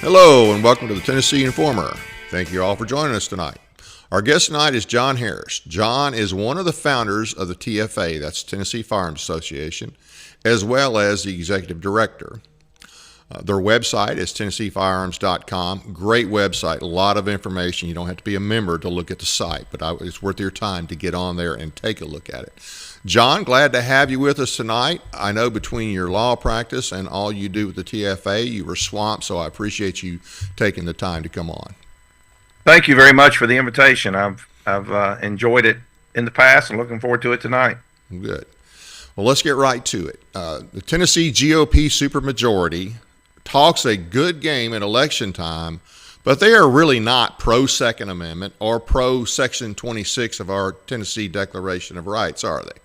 Hello and welcome to the Tennessee Informer. Thank you all for joining us tonight. Our guest tonight is John Harris. John is one of the founders of the TFA, that's Tennessee Firearms Association, as well as the executive director. Their website is TennesseeFirearms.com. Great website, a lot of information. You don't have to be a member to look at the site, but it's worth your time to get on there and take a look at it. John, glad to have you with us tonight. I know between your law practice and all you do with the TFA, you were swamped, so I appreciate you taking the time to come on. Thank you very much for the invitation. I've enjoyed it in the past and looking forward to it tonight. Good. Well, let's get right to it. The Tennessee GOP supermajority talks a good game at election time, but they are really not pro-Second Amendment or pro-Section 26 of our Tennessee Declaration of Rights, are they?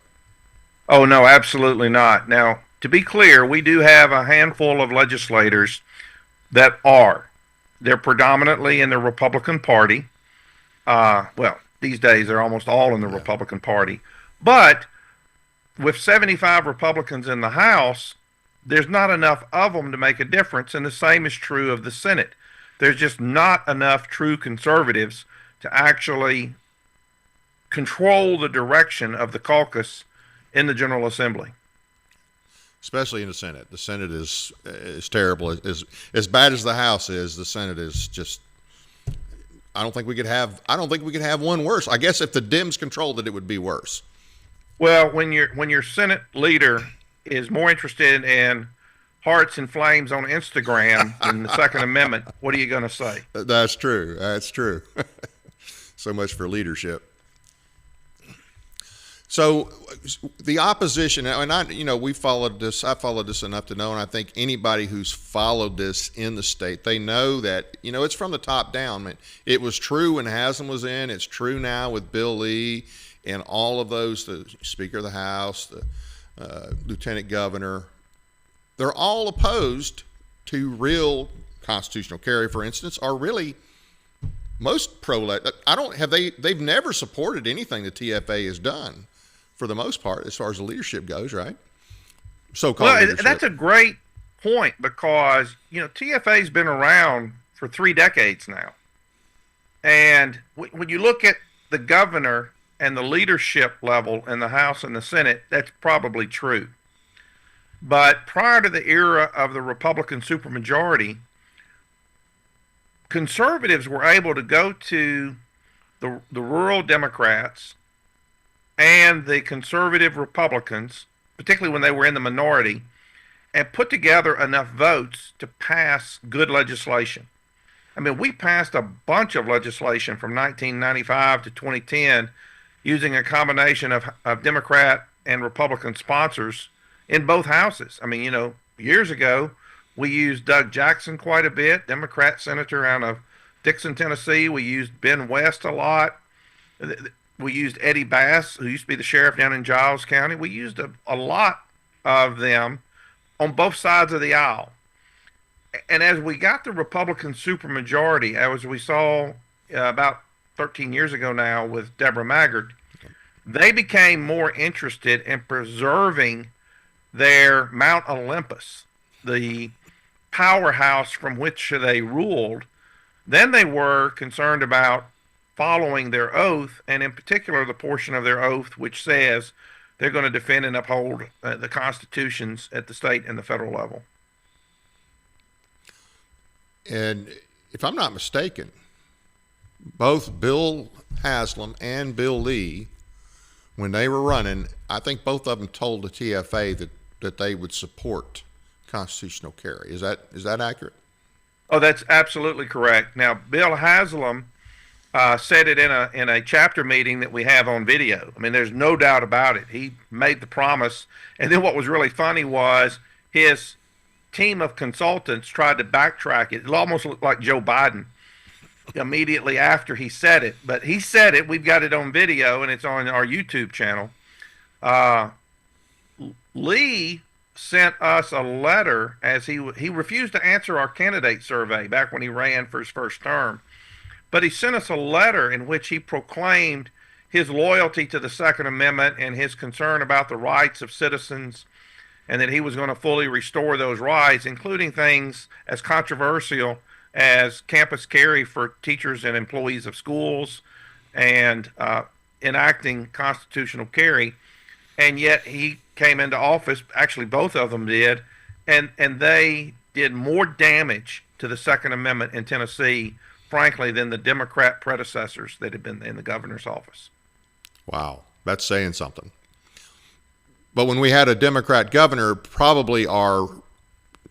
Oh, no, absolutely not. Now, to be clear, we do have a handful of legislators that are. They're predominantly in the Republican Party. Well, these days they're almost all in the Republican Party. But with 75 Republicans in the House, there's not enough of them to make a difference, and the same is true of the Senate. There's just not enough true conservatives to actually control the direction of the caucus in the General Assembly. Especially in the Senate. The Senate is terrible. As bad as the House is, the Senate is just. I don't think we could have one worse. I guess if the Dems controlled it, it would be worse. Well, when your Senate leader is more interested in hearts and flames on Instagram than the Second Amendment, what are you going to say? That's true. That's true. So much for leadership. So the opposition, and we followed this. I followed this enough to know, and I think anybody who's followed this in the state, they know that it's from the top down. I mean, it was true when Haslam was in. It's true now with Bill Lee and all of those, the Speaker of the House, the Lieutenant Governor. They're all opposed to real constitutional carry, for instance, are really. Most they've never supported anything the TFA has done, for the most part, as far as the leadership goes, right? So-called leadership. That's a great point, because TFA's been around for 3 decades now, and when you look at the governor and the leadership level in the House and the Senate, that's probably true. But prior to the era of the Republican supermajority, conservatives were able to go to the rural Democrats and the conservative Republicans, particularly when they were in the minority, and put together enough votes to pass good legislation. I mean, we passed a bunch of legislation from 1995 to 2010 using a combination of Democrat and Republican sponsors in both houses. I mean, years ago, we used Doug Jackson quite a bit, Democrat senator out of Dixon, Tennessee. We used Ben West a lot. We used Eddie Bass, who used to be the sheriff down in Giles County. We used a lot of them on both sides of the aisle. And as we got the Republican supermajority, as we saw about 13 years ago now with Deborah Maggard, they became more interested in preserving their Mount Olympus, the powerhouse from which they ruled, than they were concerned about following their oath, and in particular the portion of their oath which says they're going to defend and uphold the constitutions at the state and the federal level. And if I'm not mistaken, both Bill Haslam and Bill Lee, when they were running, I think both of them told the TFA that they would support constitutional carry. Is that accurate? Oh, that's absolutely correct. Now, Bill Haslam said it in a chapter meeting that we have on video. I mean, there's no doubt about it. He made the promise, and then what was really funny was his team of consultants tried to backtrack it. It almost looked like Joe Biden immediately after he said it, but he said it. We've got it on video, and it's on our YouTube channel. Lee sent us a letter as he refused to answer our candidate survey back when he ran for his first term. But he sent us a letter in which he proclaimed his loyalty to the Second Amendment and his concern about the rights of citizens, and that he was going to fully restore those rights, including things as controversial as campus carry for teachers and employees of schools, and enacting constitutional carry. And yet he came into office, actually both of them did, and they did more damage to the Second Amendment in Tennessee, frankly, than the Democrat predecessors that had been in the governor's office. Wow, that's saying something. But when we had a Democrat governor, probably our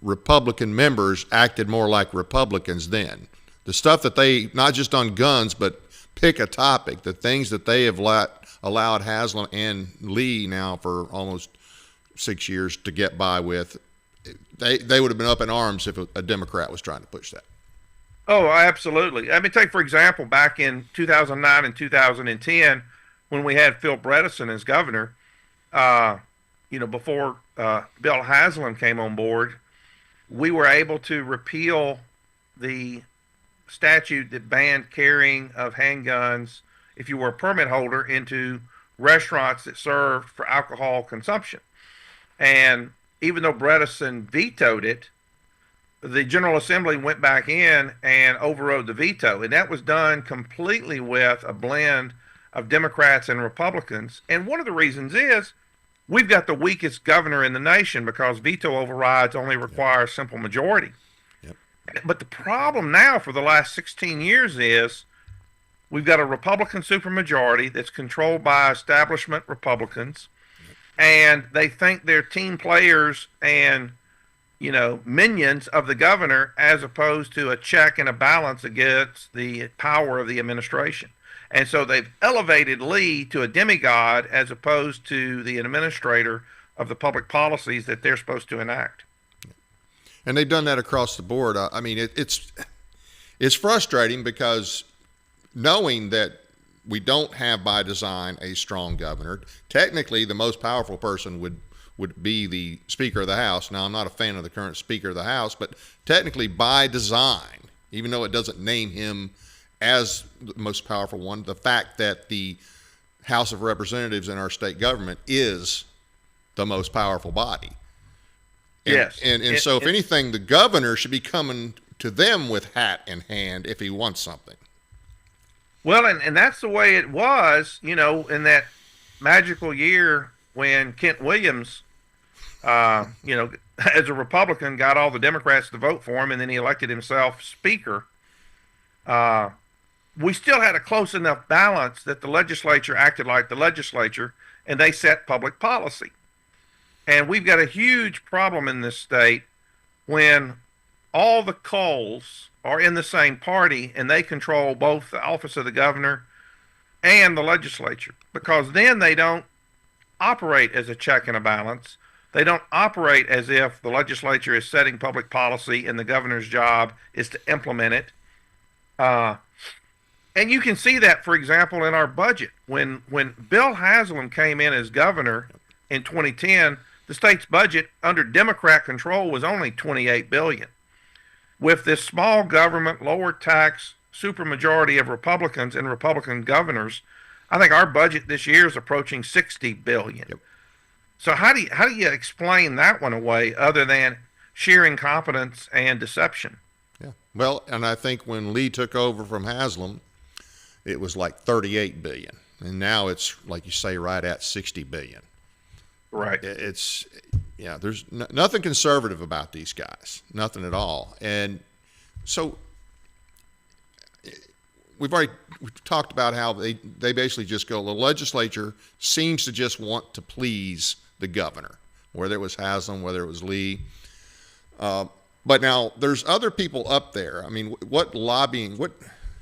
Republican members acted more like Republicans then. The stuff that they, not just on guns, but pick a topic, the things that they have allowed Haslam and Lee now for almost 6 years to get by with, they would have been up in arms if a Democrat was trying to push that. Oh, absolutely. I mean, take, for example, back in 2009 and 2010, when we had Phil Bredesen as governor, before Bill Haslam came on board, we were able to repeal the statute that banned carrying of handguns if you were a permit holder into restaurants that served for alcohol consumption. And even though Bredesen vetoed it, the General Assembly went back in and overrode the veto. And that was done completely with a blend of Democrats and Republicans. And one of the reasons is we've got the weakest governor in the nation, because veto overrides only require a simple majority. Yep. But the problem now for the last 16 years is we've got a Republican supermajority that's controlled by establishment Republicans, and they think they're team players and minions of the governor, as opposed to a check and a balance against the power of the administration. And so they've elevated Lee to a demigod as opposed to the administrator of the public policies that they're supposed to enact. And they've done that across the board. I mean, it's frustrating, because knowing that we don't have by design a strong governor, technically the most powerful person would be the Speaker of the House. Now, I'm not a fan of the current Speaker of the House, but technically by design, even though it doesn't name him as the most powerful one, the fact that the House of Representatives in our state government is the most powerful body. And, yes. And so if anything, the governor should be coming to them with hat in hand if he wants something. Well, and that's the way it was, in that magical year when Kent Williams, as a Republican, got all the Democrats to vote for him, and then he elected himself Speaker. We still had a close enough balance that the legislature acted like the legislature, and they set public policy. And we've got a huge problem in this state when all the Coles are in the same party and they control both the office of the governor and the legislature, because then they don't operate as a check and a balance. They don't operate as if the legislature is setting public policy and the governor's job is to implement it. And you can see that, for example, in our budget. When Bill Haslam came in as governor in 2010, the state's budget under Democrat control was only $28 billion. With this small government, lower tax supermajority of Republicans and Republican governors, I think our budget this year is approaching $60 billion. Yep. So how do you explain that one away other than sheer incompetence and deception? Yeah. Well, and I think when Lee took over from Haslam, it was like $38 billion, and now it's, like you say, right at $60 billion. Right. There's nothing conservative about these guys, nothing at all. And so we've talked about how they basically just go, the legislature seems to just want to please the governor, whether it was Haslam, whether it was Lee. But now there's other people up there. I mean,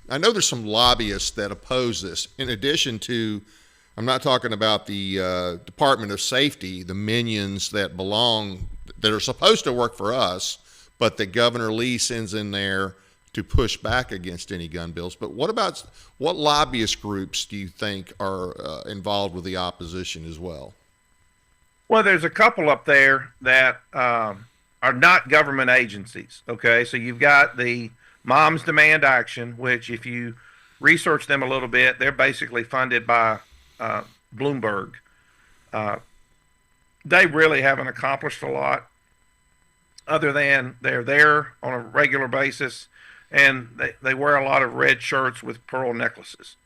I know there's some lobbyists that oppose this, in addition to, I'm not talking about the Department of Safety, the minions that are supposed to work for us, but that Governor Lee sends in there to push back against any gun bills. But what lobbyist groups do you think are involved with the opposition as well? Well, there's a couple up there that are not government agencies. Okay, so you've got the Moms Demand Action, which, if you research them a little bit, they're basically funded by uh, Bloomberg. Uh, they really haven't accomplished a lot other than they're there on a regular basis and they wear a lot of red shirts with pearl necklaces,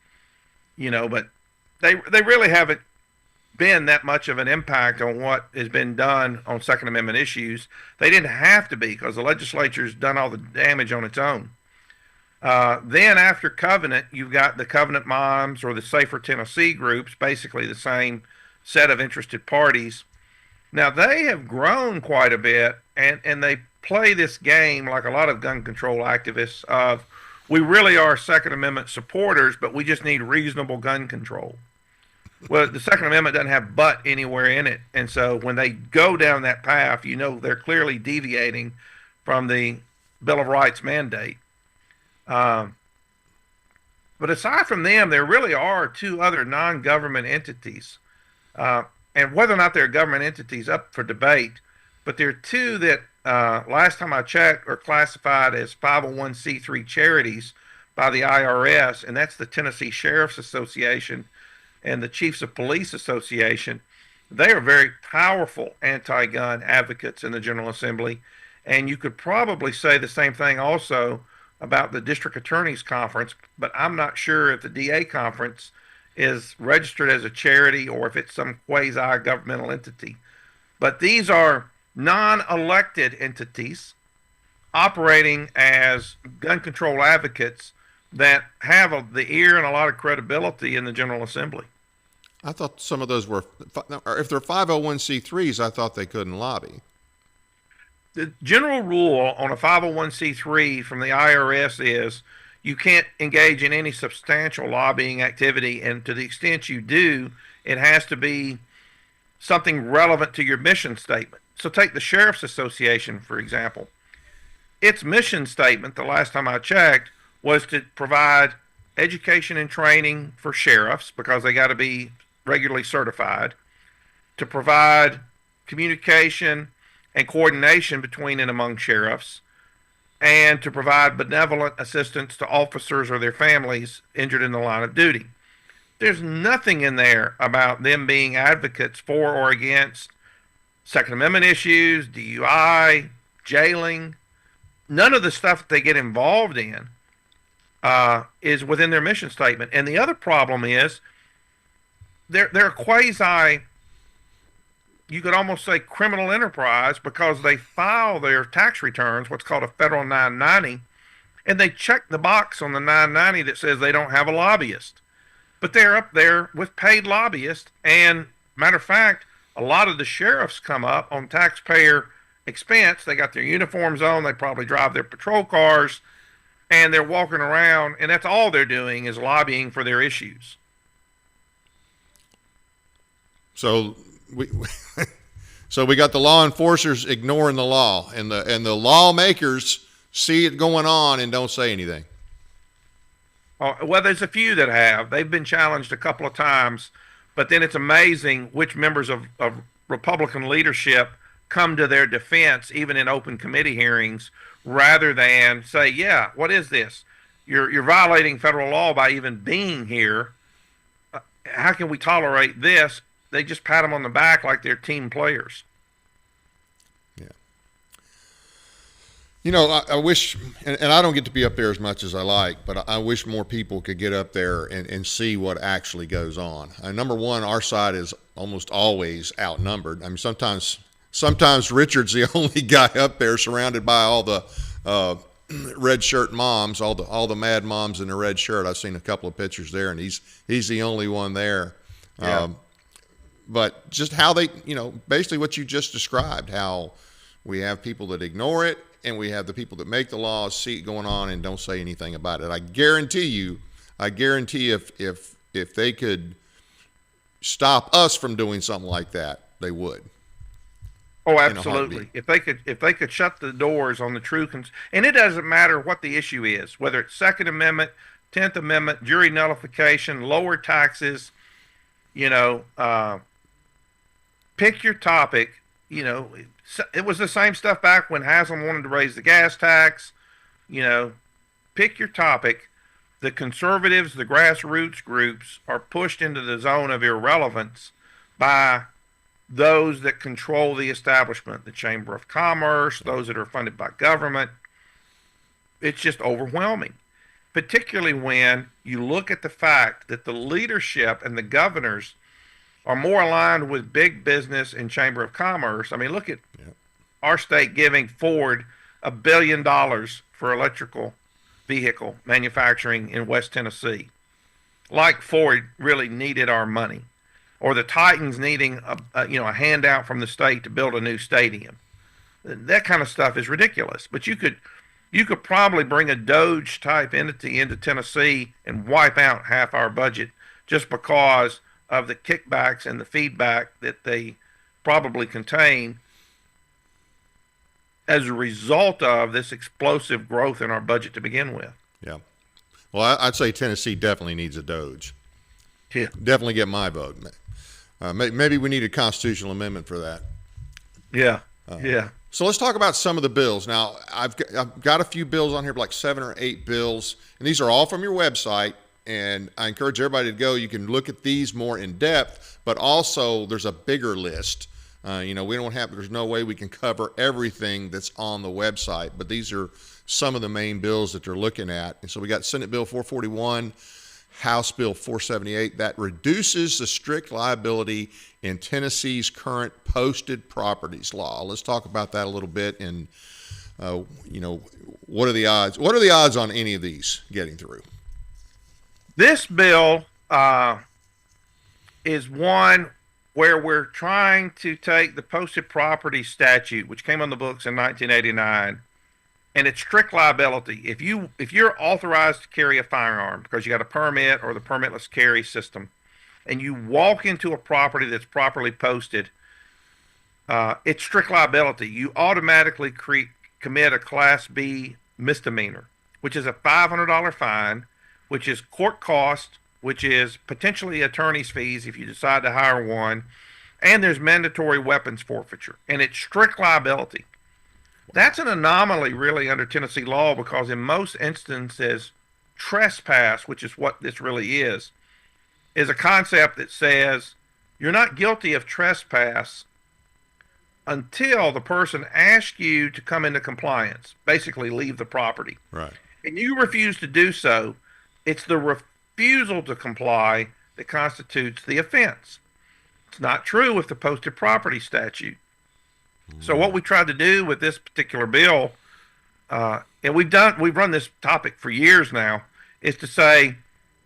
but they really haven't been that much of an impact on what has been done on Second Amendment issues. They didn't have to be because the legislature's done all the damage on its own. Then after Covenant, you've got the Covenant Moms or the Safer Tennessee groups, basically the same set of interested parties. Now they have grown quite a bit, and they play this game like a lot of gun control activists of we really are Second Amendment supporters, but we just need reasonable gun control. Well, the Second Amendment doesn't have "but" anywhere in it, and so when they go down that path, they're clearly deviating from the Bill of Rights mandate. Um, but aside from them, there really are two other non-government entities, and whether or not they're government entities up for debate. But there are two that last time I checked are classified as 501c3 charities by the IRS, and that's the Tennessee Sheriffs Association and the Chiefs of Police Association. They are very powerful anti-gun advocates in the General Assembly, and you could probably say the same thing also about the District Attorney's Conference, but I'm not sure if the DA Conference is registered as a charity or if it's some quasi-governmental entity. But these are non-elected entities operating as gun control advocates that have the ear and a lot of credibility in the General Assembly. I thought some of those were, if they're 501c3s, I thought they couldn't lobby. The general rule on a 501c3 from the IRS is you can't engage in any substantial lobbying activity, and to the extent you do, it has to be something relevant to your mission statement. So take the Sheriff's Association, for example. Its mission statement, the last time I checked, was to provide education and training for sheriffs because they got to be regularly certified, to provide communication and coordination between and among sheriffs, and to provide benevolent assistance to officers or their families injured in the line of duty. There's nothing in there about them being advocates for or against Second Amendment issues, DUI, jailing. None of the stuff that they get involved in is within their mission statement. And the other problem is they're a quasi, you could almost say, criminal enterprise because they file their tax returns, what's called a federal 990, and they check the box on the 990 that says they don't have a lobbyist. But they're up there with paid lobbyists, and matter of fact, a lot of the sheriffs come up on taxpayer expense. They got their uniforms on, they probably drive their patrol cars, and they're walking around, and that's all they're doing is lobbying for their issues. So we got the law enforcers ignoring the law, and the lawmakers see it going on and don't say anything. Oh, well, there's a few that have. They've been challenged a couple of times, but then it's amazing which members of Republican leadership come to their defense, even in open committee hearings, rather than say, yeah, what is this? You're violating federal law by even being here. How can we tolerate this? They just pat them on the back like they're team players. Yeah. I wish, and I don't get to be up there as much as I like, but I wish more people could get up there and see what actually goes on. Number one, our side is almost always outnumbered. I mean, sometimes Richard's the only guy up there surrounded by all the red shirt moms, all the mad moms in the red shirt. I've seen a couple of pictures there, and he's the only one there. Yeah. But just how they, basically what you just described, how we have people that ignore it and we have the people that make the laws see it going on and don't say anything about it. I guarantee you if they could stop us from doing something like that, they would. Oh, absolutely. If they could shut the doors on the true and it doesn't matter what the issue is, whether it's Second Amendment, 10th Amendment, jury nullification, lower taxes, pick your topic. It was the same stuff back when Haslam wanted to raise the gas tax. Pick your topic. The conservatives, the grassroots groups, are pushed into the zone of irrelevance by those that control the establishment, the Chamber of Commerce, those that are funded by government. It's just overwhelming, particularly when you look at the fact that the leadership and the governors are more aligned with big business and Chamber of Commerce. I mean, look at our state giving Ford $1 billion for electrical vehicle manufacturing in West Tennessee. Like Ford really needed our money, or the Titans needing a handout from the state to build a new stadium. That kind of stuff is ridiculous. But you could probably bring a Doge type entity into Tennessee and wipe out half our budget just because of the kickbacks and the feedback that they probably contain as a result of this explosive growth in our budget to begin with. Yeah. Well, I'd say Tennessee definitely needs a Doge. Yeah. Definitely get my vote. Maybe we need a constitutional amendment for that. Yeah. So let's talk about some of the bills. Now, I've got a few bills on here, like 7 or 8 bills, and these are all from your website. And I encourage everybody to go. You can look at these more in depth, but also there's a bigger list. There's no way we can cover everything that's on the website, but these are some of the main bills that they're looking at. And so we got Senate Bill 441, House Bill 478, that reduces the strict liability in Tennessee's current posted properties law. Let's talk about that a little bit. And, what are the odds? What are the odds on any of these getting through? This bill is one where we're trying to take the posted property statute, which came on the books in 1989, and it's strict liability. If you're authorized to carry a firearm because you got a permit or the permitless carry system, and you walk into a property that's properly posted, it's strict liability. You automatically commit a Class B misdemeanor, which is a $500 fine, which is court cost, which is potentially attorney's fees if you decide to hire one, and there's mandatory weapons forfeiture, and it's strict liability. That's an anomaly, really, under Tennessee law, because in most instances, trespass, which is what this really is a concept that says you're not guilty of trespass until the person asks you to come into compliance, basically leave the property. Right. And you refuse to do so. It's the refusal to comply that constitutes the offense. It's not true with the posted property statute. So what we tried to do with this particular bill, and we've run this topic for years now, is to say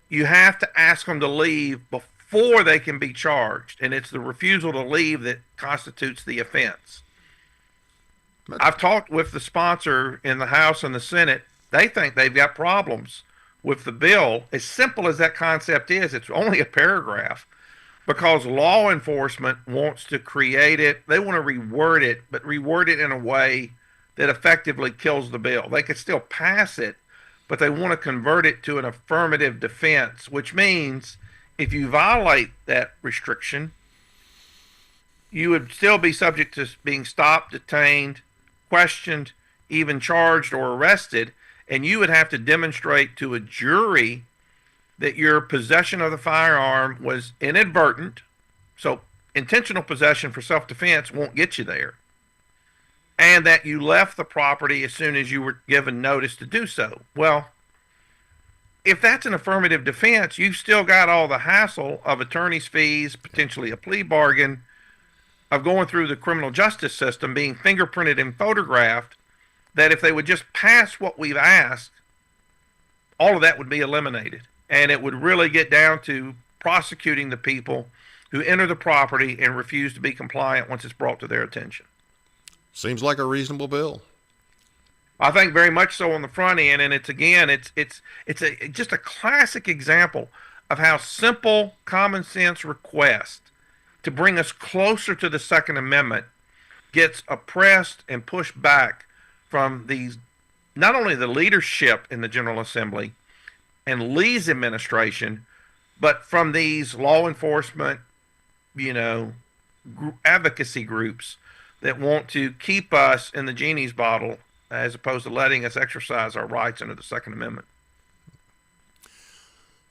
you have to ask them to leave before they can be charged, and it's the refusal to leave that constitutes the offense. I've talked with the sponsor in the House and the Senate. They think they've got problems with the bill. As simple as that concept is, it's only a paragraph, because law enforcement wants to create it. They want to reword it, but reword it in a way that effectively kills the bill. They could still pass it, but they want to convert it to an affirmative defense, which means if you violate that restriction, you would still be subject to being stopped, detained, questioned, even charged or arrested, and you would have to demonstrate to a jury that your possession of the firearm was inadvertent. So intentional possession for self-defense won't get you there. And that you left the property as soon as you were given notice to do so. Well, if that's an affirmative defense, you've still got all the hassle of attorney's fees, potentially a plea bargain, of going through the criminal justice system, being fingerprinted and photographed, that if they would just pass what we've asked, all of that would be eliminated. And it would really get down to prosecuting the people who enter the property and refuse to be compliant once it's brought to their attention. Seems like a reasonable bill. I think very much so on the front end, and it's just a classic example of how simple common sense request to bring us closer to the Second Amendment gets oppressed and pushed back from these, not only the leadership in the General Assembly and Lee's administration, but from these law enforcement, advocacy groups that want to keep us in the genie's bottle as opposed to letting us exercise our rights under the Second Amendment.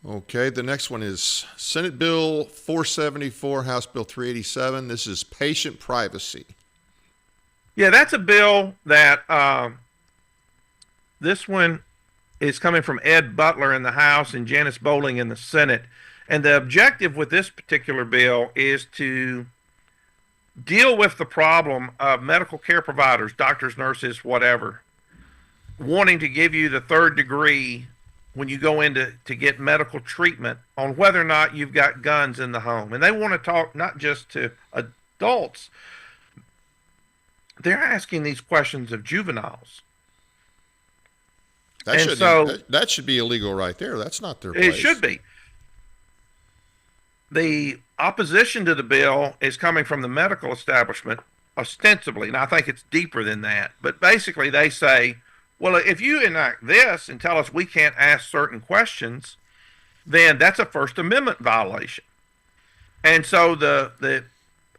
Okay, the next one is Senate Bill 474, House Bill 387. This is patient privacy. Yeah, that's a bill that this one is coming from Ed Butler in the House and Janice Bowling in the Senate. And the objective with this particular bill is to deal with the problem of medical care providers, doctors, nurses, whatever, wanting to give you the third degree when you go in to get medical treatment on whether or not you've got guns in the home. And they want to talk not just to adults, they're asking these questions of juveniles. That should be illegal right there. That's not their place. It should be. The opposition to the bill is coming from the medical establishment, ostensibly, and I think it's deeper than that. But basically, they say, well, if you enact this and tell us we can't ask certain questions, then that's a First Amendment violation. And so the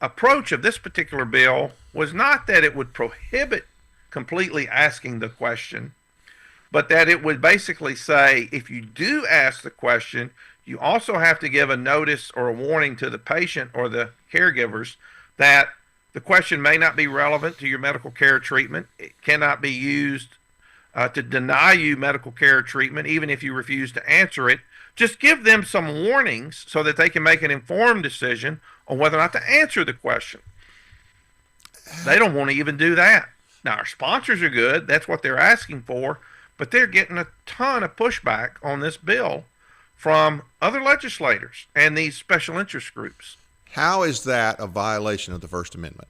approach of this particular bill was not that it would prohibit completely asking the question, but that it would basically say, if you do ask the question, you also have to give a notice or a warning to the patient or the caregivers that the question may not be relevant to your medical care treatment. It cannot be used to deny you medical care treatment, even if you refuse to answer it. Just give them some warnings so that they can make an informed decision on whether or not to answer the question. They don't want to even do that. Now, our sponsors are good. That's what they're asking for. But they're getting a ton of pushback on this bill from other legislators and these special interest groups. How is that a violation of the First Amendment?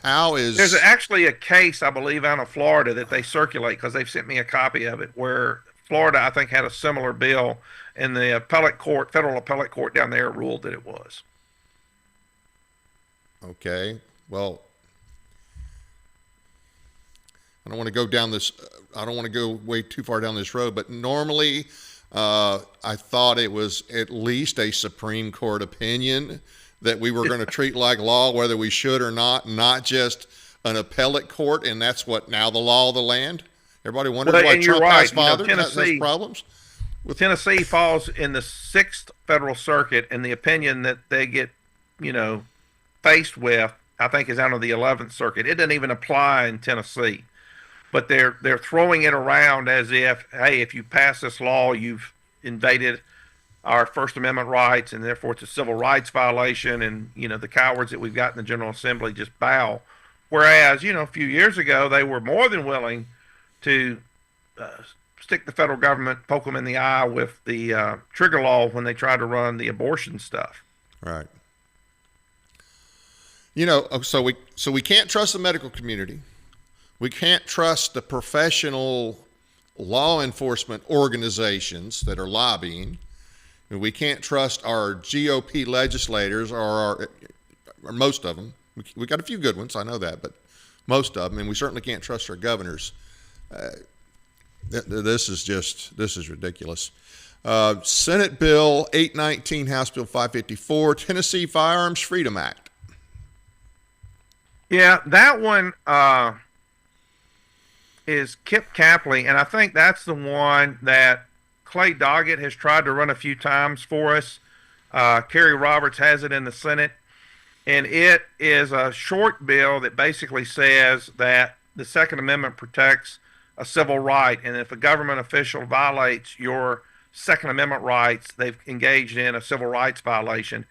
There's actually a case, I believe, out of Florida that they circulate because they've sent me a copy of it, where Florida, I think, had a similar bill, and the federal appellate court down there ruled that it was. Okay. Well, I don't want to go way too far down this road, but normally I thought it was at least a Supreme Court opinion that we were going to treat like law, whether we should or not just an appellate court, and that's what now the law of the land. Everybody wonders why Trump has problems. Tennessee falls in the 6th Federal Circuit, and the opinion that they get, faced with, I think, is out of the 11th Circuit. It doesn't even apply in Tennessee, but they're throwing it around as if, hey, if you pass this law, you've invaded our First Amendment rights, and therefore it's a civil rights violation, and the cowards that we've got in the General Assembly just bow. Whereas a few years ago they were more than willing to stick the federal government, poke them in the eye with the trigger law when they tried to run the abortion stuff. Right. So we can't trust the medical community. We can't trust the professional law enforcement organizations that are lobbying. We can't trust our GOP legislators or most of them. We got a few good ones, I know that, but most of them, and we certainly can't trust our governors. This is ridiculous. Senate Bill 819, House Bill 554, Tennessee Firearms Freedom Act. Yeah, that one is Kip Capley, and I think that's the one that Clay Doggett has tried to run a few times for us. Kerry Roberts has it in the Senate, and it is a short bill that basically says that the Second Amendment protects a civil right, and if a government official violates your Second Amendment rights, they've engaged in a civil rights violation.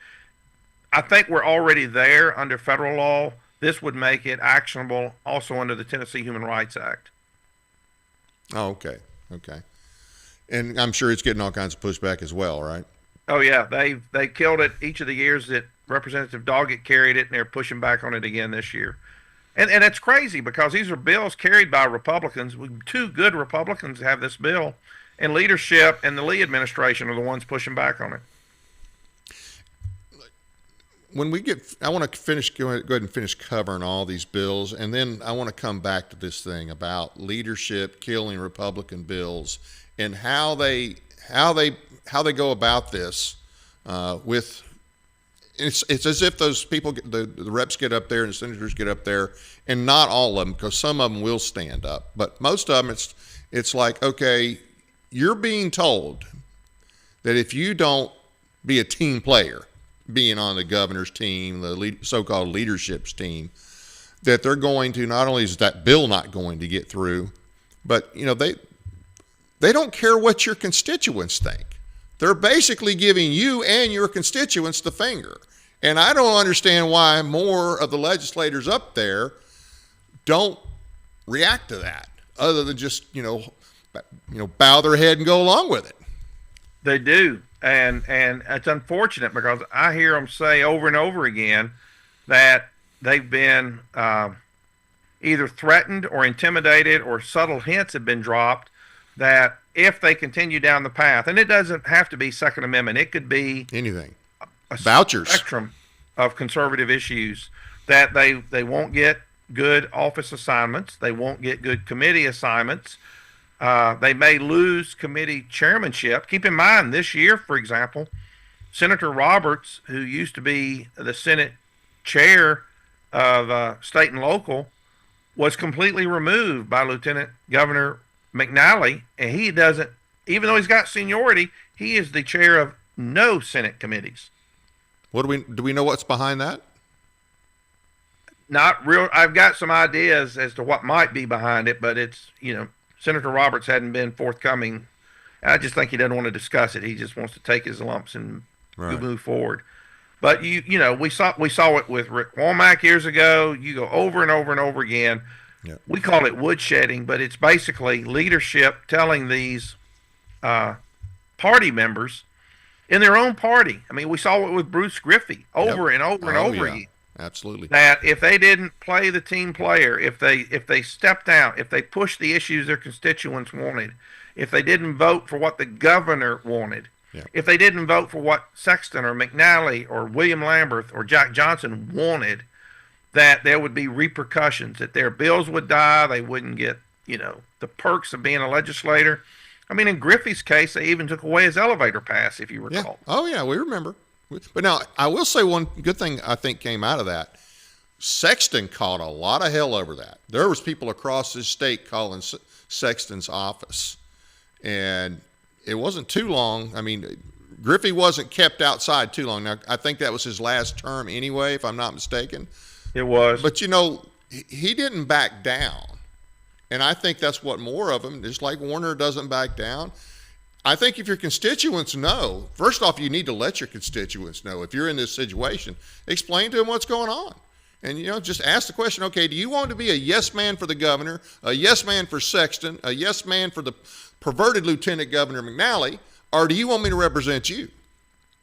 I think we're already there under federal law. This would make it actionable also under the Tennessee Human Rights Act. Oh, okay. And I'm sure it's getting all kinds of pushback as well, right? Oh yeah, they killed it each of the years that Representative Doggett carried it, and they're pushing back on it again this year. And it's crazy because these are bills carried by Republicans. Two good Republicans have this bill, and leadership and the Lee administration are the ones pushing back on it. I want to go ahead and finish covering all these bills, and then I want to come back to this thing about leadership killing Republican bills and how they go about this with it's as if those people, the reps get up there and the senators get up there, and not all of them, because some of them will stand up, but most of them, it's like, okay, you're being told that if you don't be a team player, being on the governor's team, the so-called leadership's team, that they're going to, not only is that bill not going to get through, but they don't care what your constituents think. They're basically giving you and your constituents the finger. And I don't understand why more of the legislators up there don't react to that, other than just, bow their head and go along with it. They do. And it's unfortunate because I hear them say over and over again that they've been either threatened or intimidated, or subtle hints have been dropped that if they continue down the path, and it doesn't have to be Second Amendment, it could be anything, a vouchers, spectrum of conservative issues, that they won't get good office assignments, they won't get good committee assignments, they may lose committee chairmanship. Keep in mind, this year, for example, Senator Roberts, who used to be the Senate chair of state and local, was completely removed by Lieutenant Governor McNally, and he doesn't, even though he's got seniority, he is the chair of no Senate committees. What do we know what's behind that? Not real. I've got some ideas as to what might be behind it, but it's, Senator Roberts hadn't been forthcoming. I just think he doesn't want to discuss it. He just wants to take his lumps and move forward. But we saw it with Rick Womack years ago. You go over and over and over again. Yep. We call it woodshedding, but it's basically leadership telling these party members in their own party. I mean, we saw it with Bruce Griffey over and over and over again. Absolutely. That if they didn't play the team player, if they stepped out, if they pushed the issues their constituents wanted, if they didn't vote for what the governor wanted, if they didn't vote for what Sexton or McNally or William Lamberth or Jack Johnson wanted, that there would be repercussions, that their bills would die, they wouldn't get, the perks of being a legislator. I mean, in Griffey's case, they even took away his elevator pass, if you recall. Yeah. Oh, yeah, we remember. But now, I will say one good thing I think came out of that. Sexton caught a lot of hell over that. There was people across this state calling Sexton's office. And it wasn't too long. I mean, Griffey wasn't kept outside too long. Now, I think that was his last term anyway, if I'm not mistaken. It was. But, he didn't back down. And I think that's what more of them, just like Warner doesn't back down. I think if your constituents know, first off, you need to let your constituents know. If you're in this situation, explain to them what's going on. And, just ask the question, okay, do you want to be a yes man for the governor, a yes man for Sexton, a yes man for the perverted Lieutenant Governor McNally, or do you want me to represent you?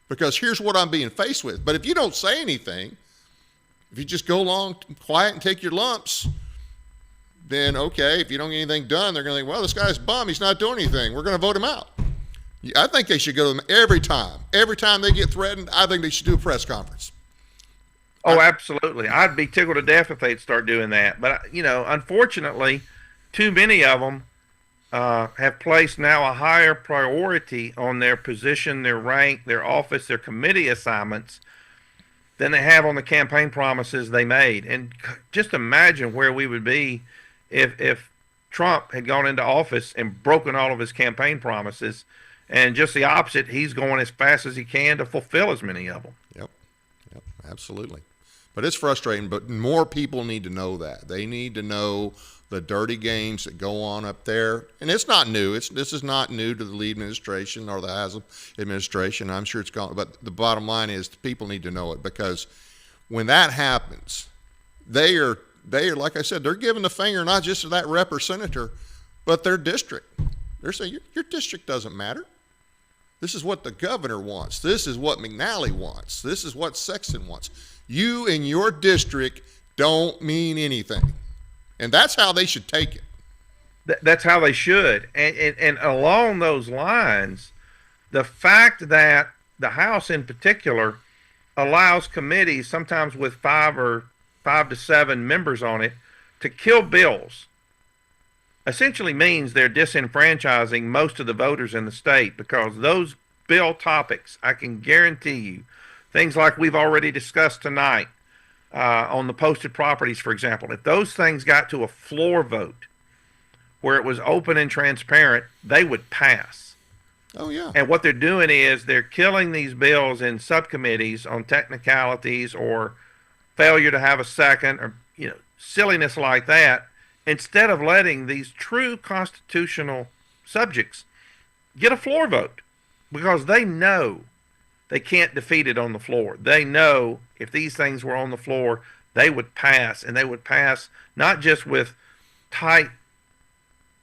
Because here's what I'm being faced with. But if you don't say anything, if you just go along quiet and take your lumps, then okay, if you don't get anything done, they're going to think, well, this guy's a bum. He's not doing anything. We're going to vote him out. I think they should go to them every time. Every time they get threatened, I think they should do a press conference. Oh, absolutely. I'd be tickled to death if they'd start doing that. But, unfortunately, too many of them have placed now a higher priority on their position, their rank, their office, their committee assignments than they have on the campaign promises they made. And just imagine where we would be if Trump had gone into office and broken all of his campaign promises. And just the opposite, he's going as fast as he can to fulfill as many of them. Yep, absolutely. But it's frustrating, but more people need to know that. They need to know the dirty games that go on up there. And it's not new. This is not new to the Lee administration or the Haslam administration. I'm sure it's gone. But the bottom line is people need to know it, because when that happens, they are, like I said, they're giving the finger not just to that rep or senator, but their district. They're saying, your district doesn't matter. This is what the governor wants. This is what McNally wants. This is what Sexton wants. You and your district don't mean anything. And that's how they should take it. That's how they should. And along those lines, the fact that the House in particular allows committees, sometimes with 5 to 7 members on it, to kill bills essentially means they're disenfranchising most of the voters in the state, because those bill topics, I can guarantee you Things like we've already discussed tonight on the posted properties, for example. If those things got to a floor vote where it was open and transparent, they would pass. Oh, yeah. And what they're doing is they're killing these bills in subcommittees on technicalities or failure to have a second or silliness like that, instead of letting these true constitutional subjects get a floor vote, because they know they can't defeat it on the floor. They know if these things were on the floor, they would pass, and they would pass not just with tight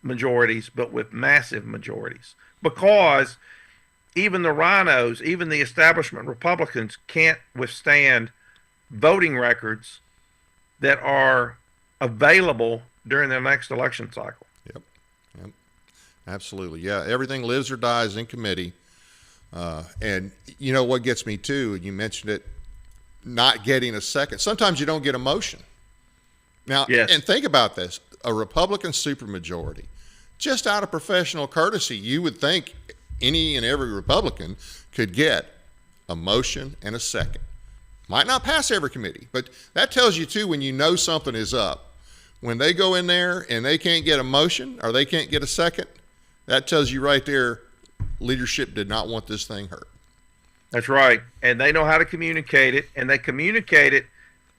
majorities, but with massive majorities. Because even the rhinos, even the establishment Republicans can't withstand voting records that are available during the next election cycle. Yep. Absolutely. Yeah, everything lives or dies in committee. And you know what gets me too, and you mentioned it, not getting a second. Sometimes you don't get a motion. Now, yes. And think about this, a Republican supermajority. Just out of professional courtesy, you would think any and every Republican could get a motion and a second. Might not pass every committee, but that tells you too when you know something is up. When they go in there and they can't get a motion or they can't get a second, that tells you right there leadership did not want this thing hurt. That's right. And they know how to communicate it, and they communicate it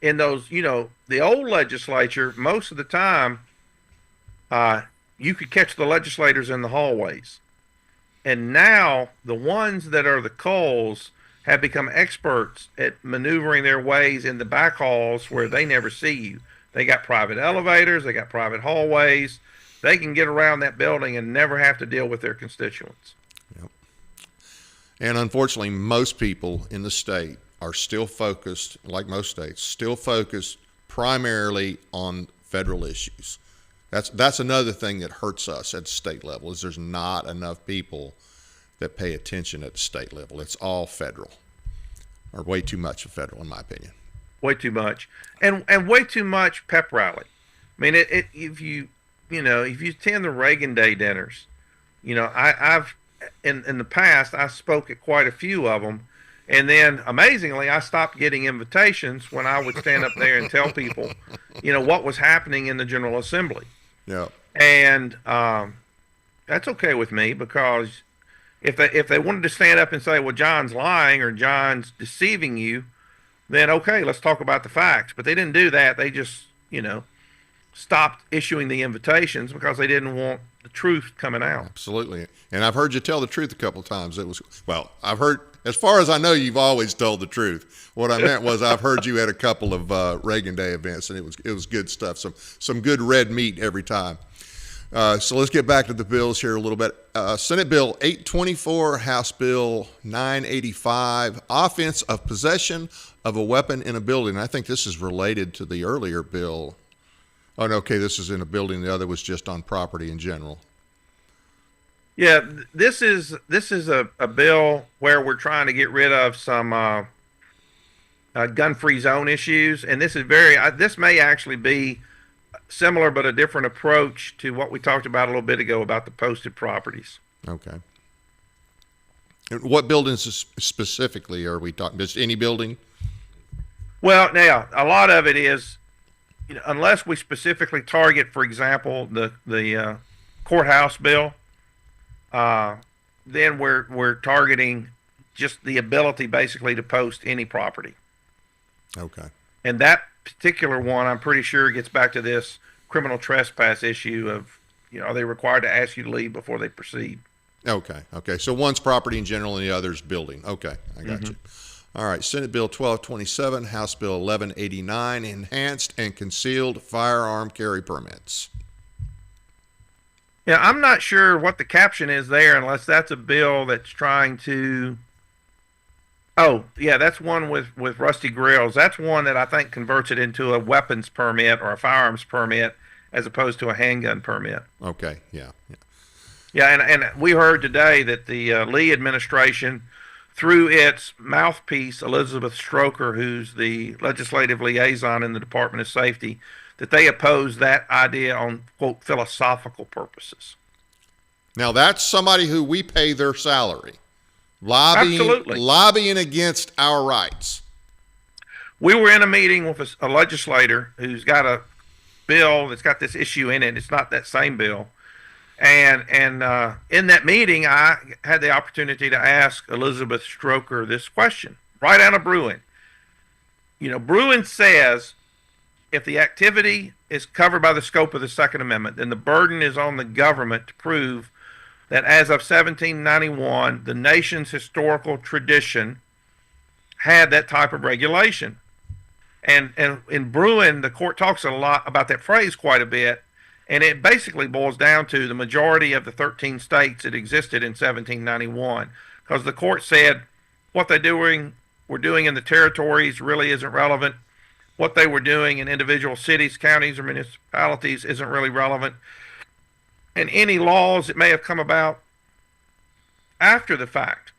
in those, the old legislature, most of the time, you could catch the legislators in the hallways. And now the ones that are the Coles have become experts at maneuvering their ways in the back halls where they never see you. They got private elevators, they got private hallways. They can get around that building and never have to deal with their constituents. Yep. And unfortunately, most people in the state are still focused, like most states, still focused primarily on federal issues. That's another thing that hurts us at the state level, is there's not enough people that pay attention at the state level. It's all federal, or way too much of federal, in my opinion. Way too much, and way too much pep rally. I mean, if you attend the Reagan Day dinners, I've in the past I spoke at quite a few of them, and then amazingly I stopped getting invitations when I would stand up there and tell people, what was happening in the General Assembly. Yeah. And that's okay with me, because if they wanted to stand up and say, well, John's lying or John's deceiving you, then okay, let's talk about the facts. But they didn't do that. They just, stopped issuing the invitations because they didn't want the truth coming out. Absolutely. And I've heard you tell the truth a couple of times. I've heard, as far as I know, you've always told the truth. What I meant was I've heard you at a couple of Reagan Day events, and it was good stuff. Some good red meat every time. So let's get back to the bills here a little bit. Senate Bill 824, House Bill 985, offense of possession of a weapon in a building. I think this is related to the earlier bill. Oh, no, okay, this is in a building. The other was just on property in general. Yeah, this is a bill where we're trying to get rid of some gun-free zone issues, and this may actually be similar but a different approach to what we talked about a little bit ago about the posted properties. Okay. And what buildings specifically are we talking? Just any building? Well, now a lot of it is, unless we specifically target, for example, the courthouse bill, then we're targeting just the ability basically to post any property. Okay. And that particular one, I'm pretty sure, gets back to this criminal trespass issue of, are they required to ask you to leave before they proceed? Okay. So one's property in general and the other's building. Okay, I got you. All right, Senate Bill 1227, House Bill 1189, enhanced and concealed firearm carry permits. Yeah, I'm not sure what the caption is there, unless that's a bill that's trying to... Oh, yeah, that's one with Rusty Grills. That's one that I think converts it into a weapons permit or a firearms permit as opposed to a handgun permit. Okay, yeah. Yeah, and we heard today that the Lee administration, through its mouthpiece, Elizabeth Stroker, who's the legislative liaison in the Department of Safety, that they oppose that idea on, quote, philosophical purposes. Now, that's somebody who we pay their salary. Absolutely. lobbying against our rights. We were in a meeting with a legislator who's got a bill that's got this issue in it. It's not that same bill. And in that meeting, I had the opportunity to ask Elizabeth Stroker this question right out of Bruen. You know, Bruen says if the activity is covered by the scope of the Second Amendment, then the burden is on the government to prove that as of 1791, the nation's historical tradition had that type of regulation. And in Bruen, the court talks a lot about that phrase quite a bit, and it basically boils down to the majority of the 13 states that existed in 1791, because the court said what were doing in the territories really isn't relevant. What they were doing in individual cities, counties, or municipalities isn't really relevant. And any laws that may have come about after the fact,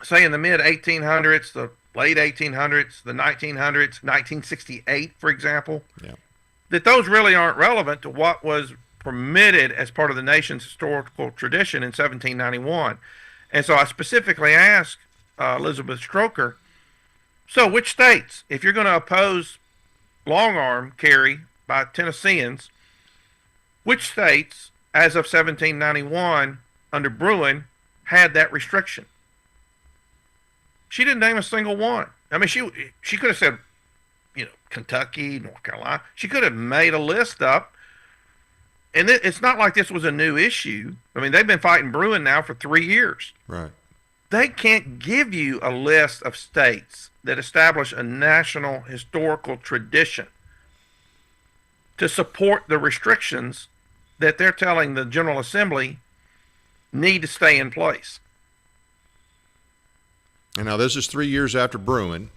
say in the mid 1800s, the late 1800s, the 1900s, 1968, for example, that those really aren't relevant to what was permitted as part of the nation's historical tradition in 1791. And so I specifically asked Elizabeth Stroker, so which states, if you're going to oppose long arm carry by Tennesseans, which states, as of 1791, under Bruen, had that restriction? She didn't name a single one. I mean, she could have said, you know, Kentucky, North Carolina. She could have made a list up. And it's not like this was a new issue. I mean, they've been fighting Bruen now for 3 years. Right. They can't give you a list of states that establish a national historical tradition to support the restrictions that they're telling the General Assembly need to stay in place. And now this is 3 years after Bruen,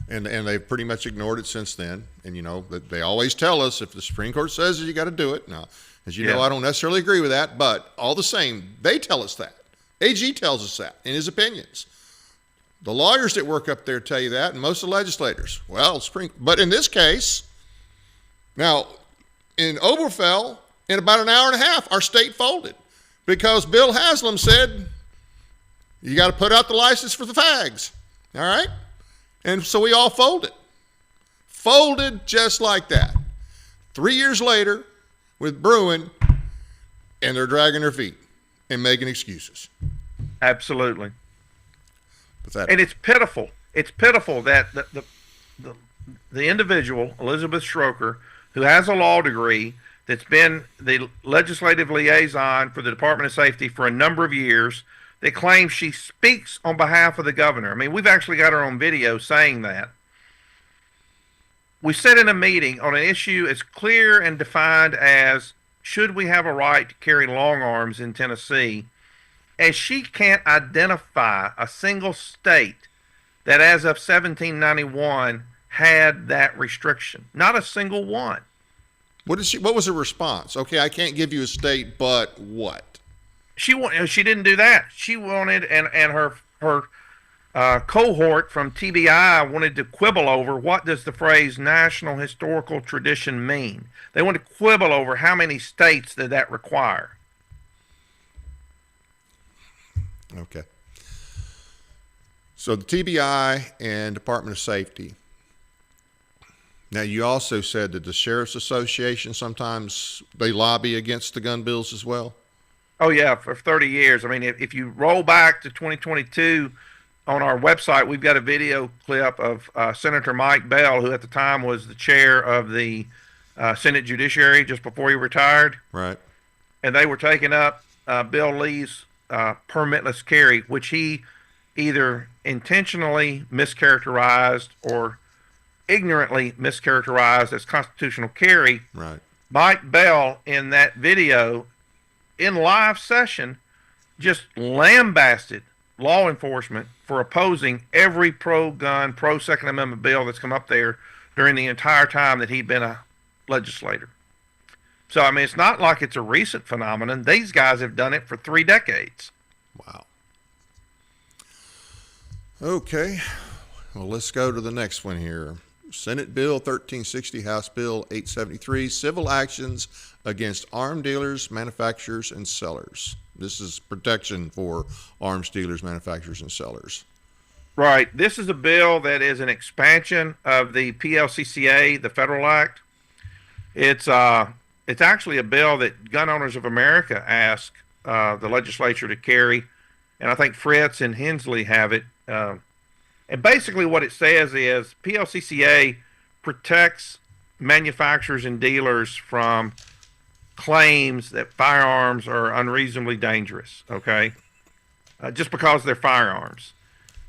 and they've pretty much ignored it since then. And you know they always tell us if the Supreme Court says it, you got to do it. Now, as you know, I don't necessarily agree with that, but all the same, they tell us that. AG tells us that in his opinions. The lawyers that work up there tell you that, and most of the legislators. Well, but in this case, now in Oberfell, in about an hour and a half, our state folded because Bill Haslam said, you got to put out the license for the fags. All right? And so we all folded. Folded just like that. 3 years later with Bruen, and they're dragging their feet and making excuses. Absolutely. Pathetic. And it's pitiful. It's pitiful that the individual, Elizabeth Stroker, who has a law degree, that's been the legislative liaison for the Department of Safety for a number of years, that claims she speaks on behalf of the governor. I mean, we've actually got her on video saying that. We sat in a meeting on an issue as clear and defined as, should we have a right to carry long arms in Tennessee? And she can't identify a single state that as of 1791 had that restriction. Not a single one. What was her response? Okay, I can't give you a state, but what? She didn't do that. She wanted, and her cohort from TBI wanted to quibble over what does the phrase national historical tradition mean. They wanted to quibble over how many states did that require. Okay. So the TBI and Department of Safety. Now, you also said that the Sheriff's Association, sometimes they lobby against the gun bills as well? Oh, yeah, for 30 years. I mean, if you roll back to 2022, on our website, we've got a video clip of Senator Mike Bell, who at the time was the chair of the Senate Judiciary just before he retired. Right. And they were taking up Bill Lee's permitless carry, which he either intentionally mischaracterized or ignorantly mischaracterized as constitutional carry. Right. Mike Bell, in that video, in live session, just lambasted law enforcement for opposing every pro-gun, pro-Second Amendment bill that's come up there during the entire time that he'd been a legislator. So, I mean, it's not like it's a recent phenomenon. These guys have done it for 3 decades. Wow. Okay. Well, let's go to the next one here. Senate Bill 1360, House Bill 873, Civil Actions Against Arm Dealers, Manufacturers, and Sellers. This is protection for arms dealers, manufacturers, and sellers. Right. This is a bill that is an expansion of the PLCCA, the federal act. It's actually a bill that Gun Owners of America asked the legislature to carry, and I think Fritz and Hensley have it. And basically, what it says is PLCCA protects manufacturers and dealers from claims that firearms are unreasonably dangerous. Okay, just because they're firearms.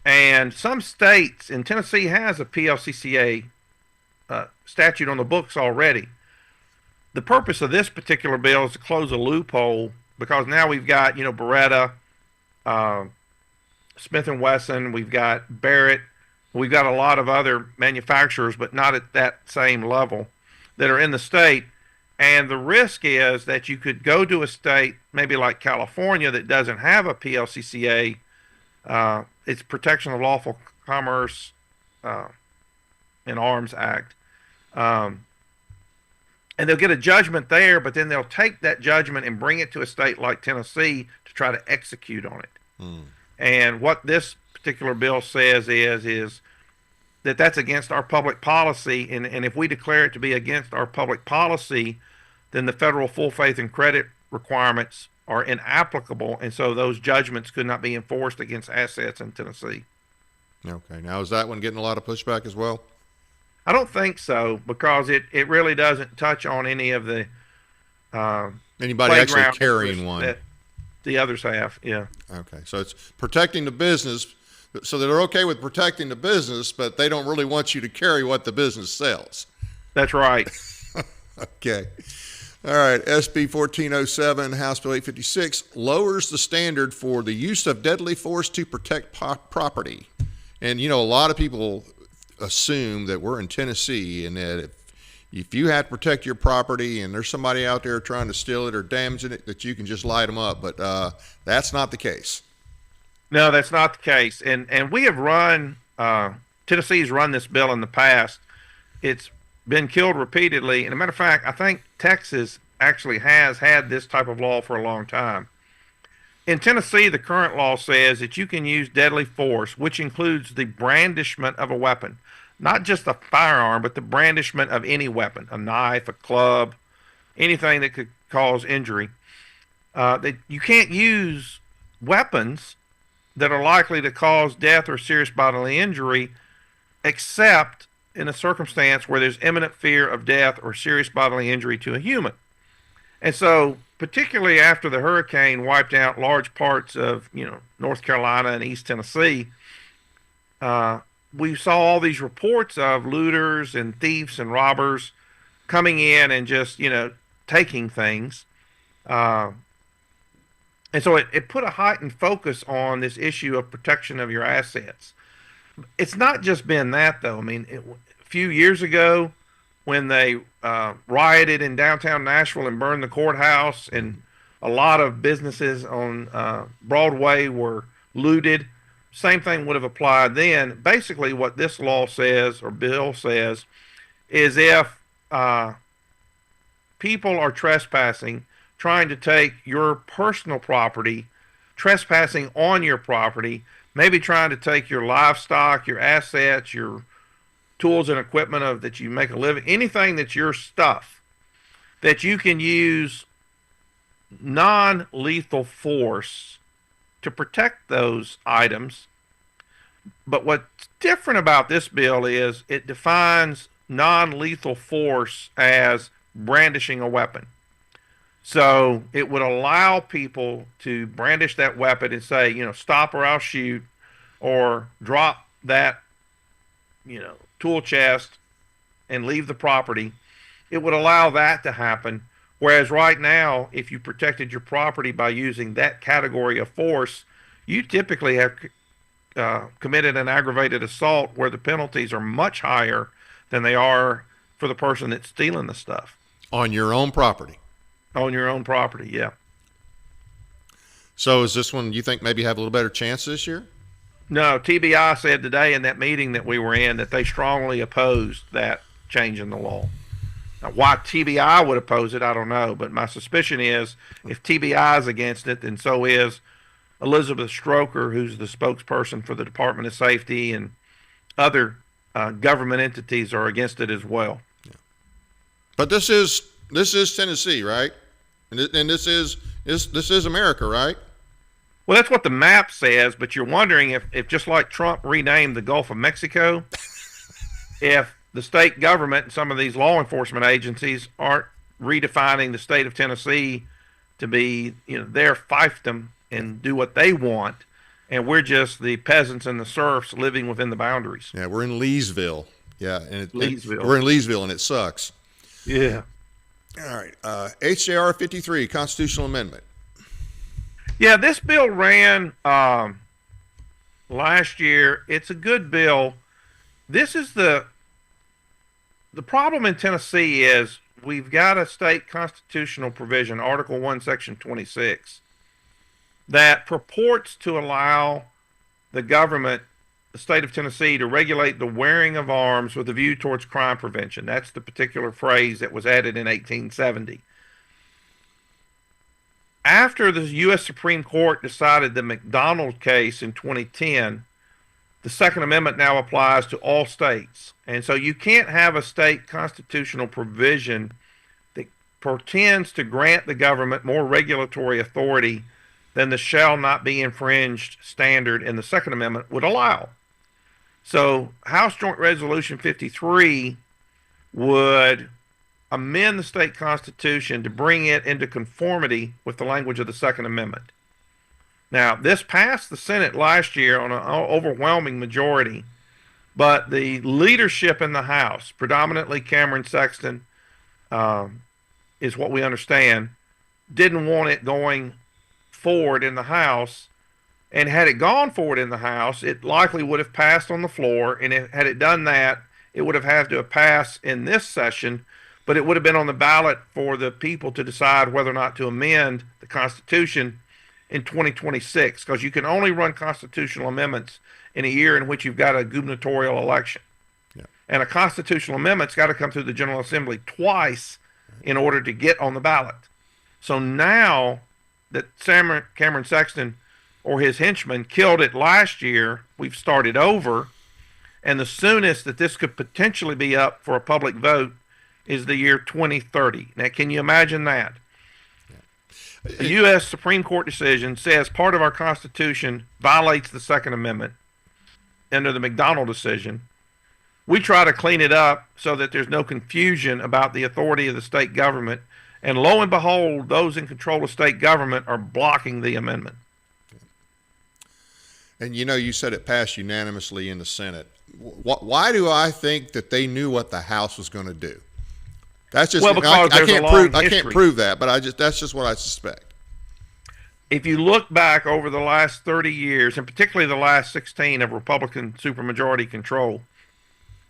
And some states, and Tennessee has a PLCCA statute on the books already. The purpose of this particular bill is to close a loophole because now we've got, Beretta, Smith & Wesson, we've got Barrett, we've got a lot of other manufacturers, but not at that same level, that are in the state. And the risk is that you could go to a state, maybe like California, that doesn't have a PLCCA. It's Protection of Lawful Commerce and Arms Act. And they'll get a judgment there, but then they'll take that judgment and bring it to a state like Tennessee to try to execute on it. And what this particular bill says is that that's against our public policy. And if we declare it to be against our public policy, then the federal full faith and credit requirements are inapplicable. And so those judgments could not be enforced against assets in Tennessee. Okay. Now, is that one getting a lot of pushback as well? I don't think so, because it really doesn't touch on any of the anybody actually carrying one that the others have. Yeah. Okay. So it's protecting the business. So they're okay with protecting the business, but they don't really want you to carry what the business sells. That's right. Okay. All right. SB 1407, House Bill 856 lowers the standard for the use of deadly force to protect property. And, a lot of people assume that we're in Tennessee and that if you have to protect your property and there's somebody out there trying to steal it or damaging it, that you can just light them up. But that's not the case. No, that's not the case. And we have run, Tennessee's run this bill in the past. It's been killed repeatedly. And as a matter of fact, I think Texas actually has had this type of law for a long time. In Tennessee, the current law says that you can use deadly force, which includes the brandishment of a weapon, not just a firearm, but the brandishment of any weapon, a knife, a club, anything that could cause injury. That you can't use weapons that are likely to cause death or serious bodily injury, except in a circumstance where there's imminent fear of death or serious bodily injury to a human. And so, particularly after the hurricane wiped out large parts of, North Carolina and East Tennessee, we saw all these reports of looters and thieves and robbers coming in and just, taking things. And so it put a heightened focus on this issue of protection of your assets. It's not just been that, though. I mean, a few years ago, when they rioted in downtown Nashville and burned the courthouse, and a lot of businesses on Broadway were looted, same thing would have applied then. Basically, what this law says, or bill says, is if people are trespassing, trying to take your personal property, trespassing on your property, maybe trying to take your livestock, your assets, your tools and equipment that you make a living, anything that's your stuff, that you can use non-lethal force to protect those items. But what's different about this bill is it defines non-lethal force as brandishing a weapon. So it would allow people to brandish that weapon and say, stop or I'll shoot, or drop that, tool chest and leave the property. It would allow that to happen. Whereas right now, if you protected your property by using that category of force, you typically have committed an aggravated assault where the penalties are much higher than they are for the person that's stealing the stuff. On your own property. On your own property, yeah. So is this one, you think, maybe have a little better chance this year? No, TBI said today in that meeting that we were in that they strongly opposed that change in the law. Now, why TBI would oppose it, I don't know. But my suspicion is if TBI is against it, then so is Elizabeth Stroker, who's the spokesperson for the Department of Safety, and other government entities are against it as well. But this is Tennessee, right? And this is America, right? Well, that's what the map says, but you're wondering if just like Trump renamed the Gulf of Mexico, if the state government and some of these law enforcement agencies aren't redefining the state of Tennessee to be, their fiefdom and do what they want, and we're just the peasants and the serfs living within the boundaries. Yeah, we're in Leesville. Yeah, and Leesville. We're in Leesville, and it sucks. Yeah. All right, HJR 53, constitutional amendment. Yeah, this bill ran last year. It's a good bill. This is the problem in Tennessee is we've got a state constitutional provision, Article 1, Section 26, that purports to allow the government, the state of Tennessee, to regulate the wearing of arms with a view towards crime prevention. That's the particular phrase that was added in 1870. After the U.S. Supreme Court decided the McDonald case in 2010, the Second Amendment now applies to all states. And so you can't have a state constitutional provision that pretends to grant the government more regulatory authority than the shall not be infringed standard in the Second Amendment would allow. So House Joint Resolution 53 would amend the state constitution to bring it into conformity with the language of the Second Amendment. Now, this passed the Senate last year on an overwhelming majority, but the leadership in the House, predominantly Cameron Sexton, is what we understand, didn't want it going forward in the House. And had it gone forward in the House, it likely would have passed on the floor. And had it done that, it would have had to have passed in this session, but it would have been on the ballot for the people to decide whether or not to amend the Constitution in 2026, because you can only run constitutional amendments in a year in which you've got a gubernatorial election. Yeah. And a constitutional amendment's got to come through the General Assembly twice in order to get on the ballot. So now that Cameron Sexton or his henchmen killed it last year, we've started over, and the soonest that this could potentially be up for a public vote is the year 2030. Now, can you imagine that? A U.S. Supreme Court decision says part of our Constitution violates the Second Amendment under the McDonald decision. We try to clean it up so that there's no confusion about the authority of the state government. And lo and behold, those in control of state government are blocking the amendment. And you said it passed unanimously in the Senate. Why do I think that they knew what the House was going to do? That's just, because I can't prove that, but that's just what I suspect. If you look back over the last 30 years, and particularly the last 16 of Republican supermajority control,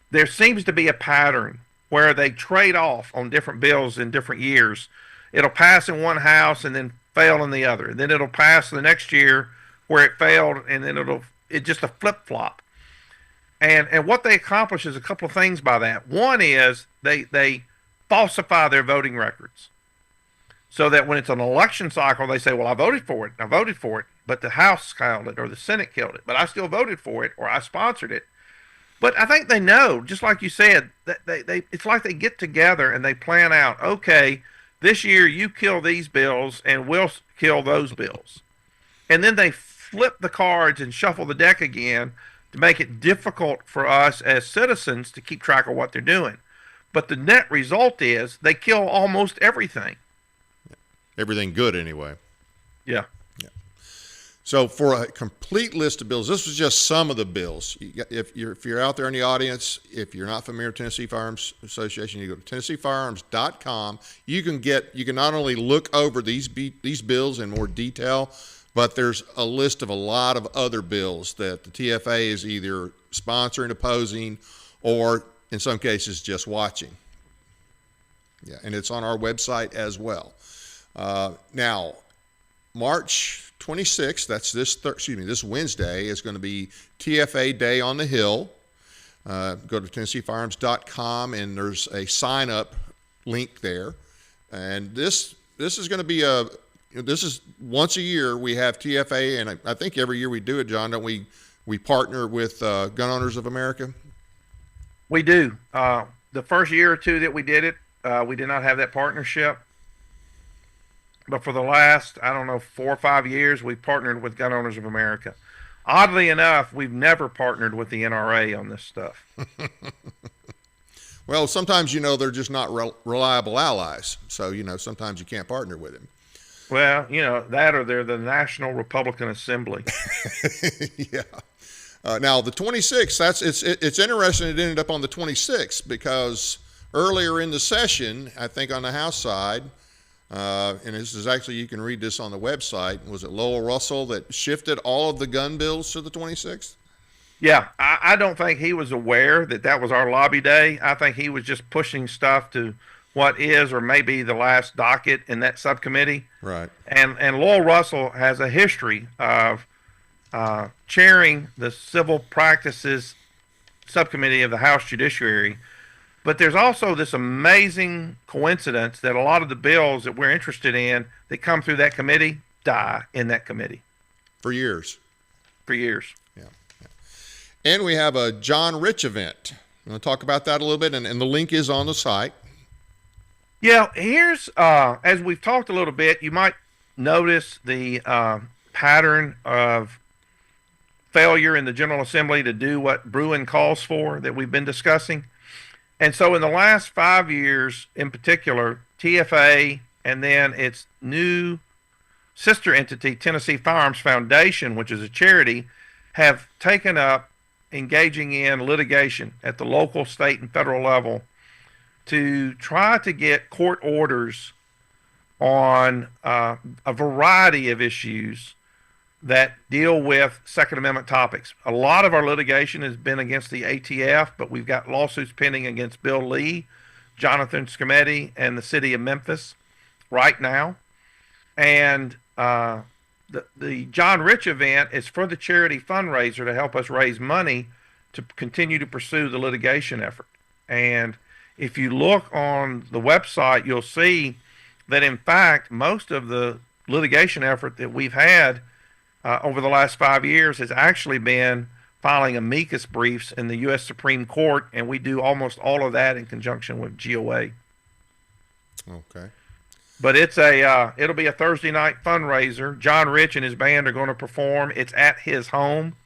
there seems to be a pattern where they trade off on different bills in different years. It'll pass in one house and then fail in the other. Then it'll pass the next year where it failed, and then it's just a flip-flop. And what they accomplish is a couple of things by that. One is they falsify their voting records, so that when it's an election cycle, they say, well, I voted for it, but the House killed it or the Senate killed it, but I still voted for it or I sponsored it. But I think they know, just like you said, that it's like they get together and they plan out, okay, this year you kill these bills and we'll kill those bills. And then they flip the cards and shuffle the deck again to make it difficult for us as citizens to keep track of what they're doing. But the net result is they kill almost everything. Everything good, anyway. Yeah. So for a complete list of bills, this was just some of the bills. If you're out there in the audience, if you're not familiar with Tennessee Firearms Association, you go to TennesseeFirearms.com. You can not only look over these bills in more detail, but there's a list of a lot of other bills that the TFA is either sponsoring, opposing, or in some cases just watching. Yeah, and it's on our website as well. Now, March 26th, that's this Wednesday, is going to be TFA Day on the Hill. Go to TennesseeFirearms.com, and there's a sign-up link there. And this is going to be this is once a year we have TFA, and I think every year we do it, John, don't we? We partner with Gun Owners of America. We do. The first year or two that we did it, we did not have that partnership. But for the last, I don't know, 4 or 5 years, we've partnered with Gun Owners of America. Oddly enough, we've never partnered with the NRA on this stuff. Well, sometimes, they're just not reliable allies. So, sometimes you can't partner with them. Well, that or they're the National Republican Assembly. Yeah. Now, the 26th, it's interesting it ended up on the 26th because earlier in the session, I think on the House side, and this is actually, you can read this on the website, was it Lowell Russell that shifted all of the gun bills to the 26th? Yeah, I don't think he was aware that was our lobby day. I think he was just pushing stuff to what is or may be the last docket in that subcommittee. Right. And Lowell Russell has a history of chairing the Civil Practices Subcommittee of the House Judiciary. But there's also this amazing coincidence that a lot of the bills that we're interested in that come through that committee die in that committee. For years. For years. Yeah. And we have a John Rich event. You want to talk about that a little bit? And the link is on the site. Yeah, here's, as we've talked a little bit, you might notice the pattern of failure in the General Assembly to do what Bruen calls for that we've been discussing. And so in the last 5 years, in particular, TFA and then its new sister entity, Tennessee Firearms Foundation, which is a charity, have taken up engaging in litigation at the local, state, and federal level to try to get court orders on a variety of issues that deal with Second Amendment topics. A lot of our litigation has been against the ATF, but we've got lawsuits pending against Bill Lee, Jonathan Scometti, and the city of Memphis right now. And the John Rich event is for the charity fundraiser to help us raise money to continue to pursue the litigation effort. And if you look on the website, you'll see that, in fact, most of the litigation effort that we've had over the last 5 years has actually been filing amicus briefs in the U.S. Supreme Court, and we do almost all of that in conjunction with GOA. Okay. But it'll be a Thursday night fundraiser. John Rich and his band are going to perform. It's at his home.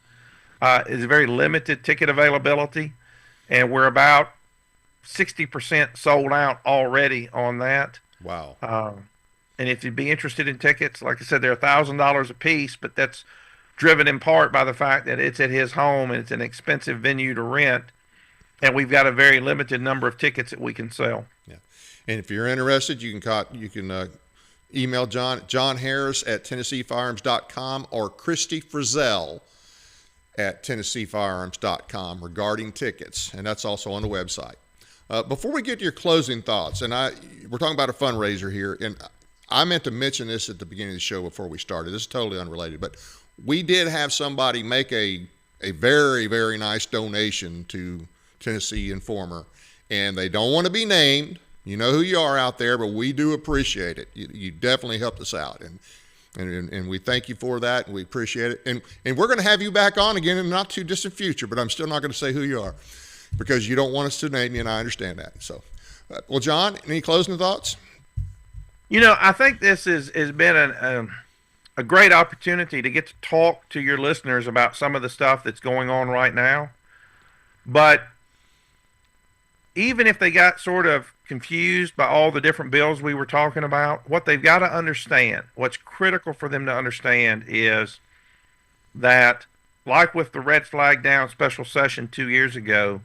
It's very limited ticket availability, and we're about 60% sold out already on that. Wow. And if you'd be interested in tickets, like I said, they're $1,000 a piece, but that's driven in part by the fact that it's at his home and it's an expensive venue to rent, and we've got a very limited number of tickets that we can sell. Yeah. And if you're interested, you can email John Harris at TennesseeFirearms.com or Christy Frizzell at TennesseeFirearms.com regarding tickets, and that's also on the website. Before we get to your closing thoughts, and we're talking about a fundraiser here, and I meant to mention this at the beginning of the show before we started. This is totally unrelated, but we did have somebody make a very, very nice donation to Tennessee Informer, and they don't want to be named. You know who you are out there, but we do appreciate it. You definitely helped us out, and we thank you for that, and we appreciate it. And we're going to have you back on again in the not too distant future, but I'm still not going to say who you are because you don't want us to name you, and I understand that. So, well, John, any closing thoughts? I think this has been a great opportunity to get to talk to your listeners about some of the stuff that's going on right now. But even if they got sort of confused by all the different bills we were talking about, what they've got to understand, what's critical for them to understand is that, like with the red flag down special session 2 years ago,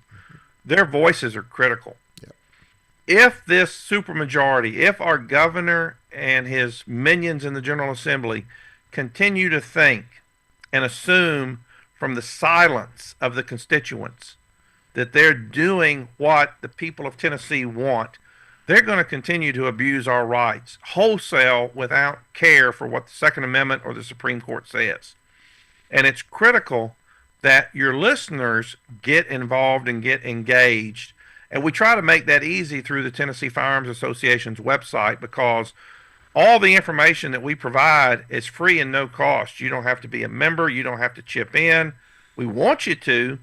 their voices are critical. If this supermajority, if our governor and his minions in the General Assembly continue to think and assume from the silence of the constituents that they're doing what the people of Tennessee want, they're going to continue to abuse our rights wholesale without care for what the Second Amendment or the Supreme Court says. And it's critical that your listeners get involved and get engaged And we try to make that easy through the Tennessee Firearms Association's website, because all the information that we provide is free and no cost. You don't have to be a member. You don't have to chip in. We want you to,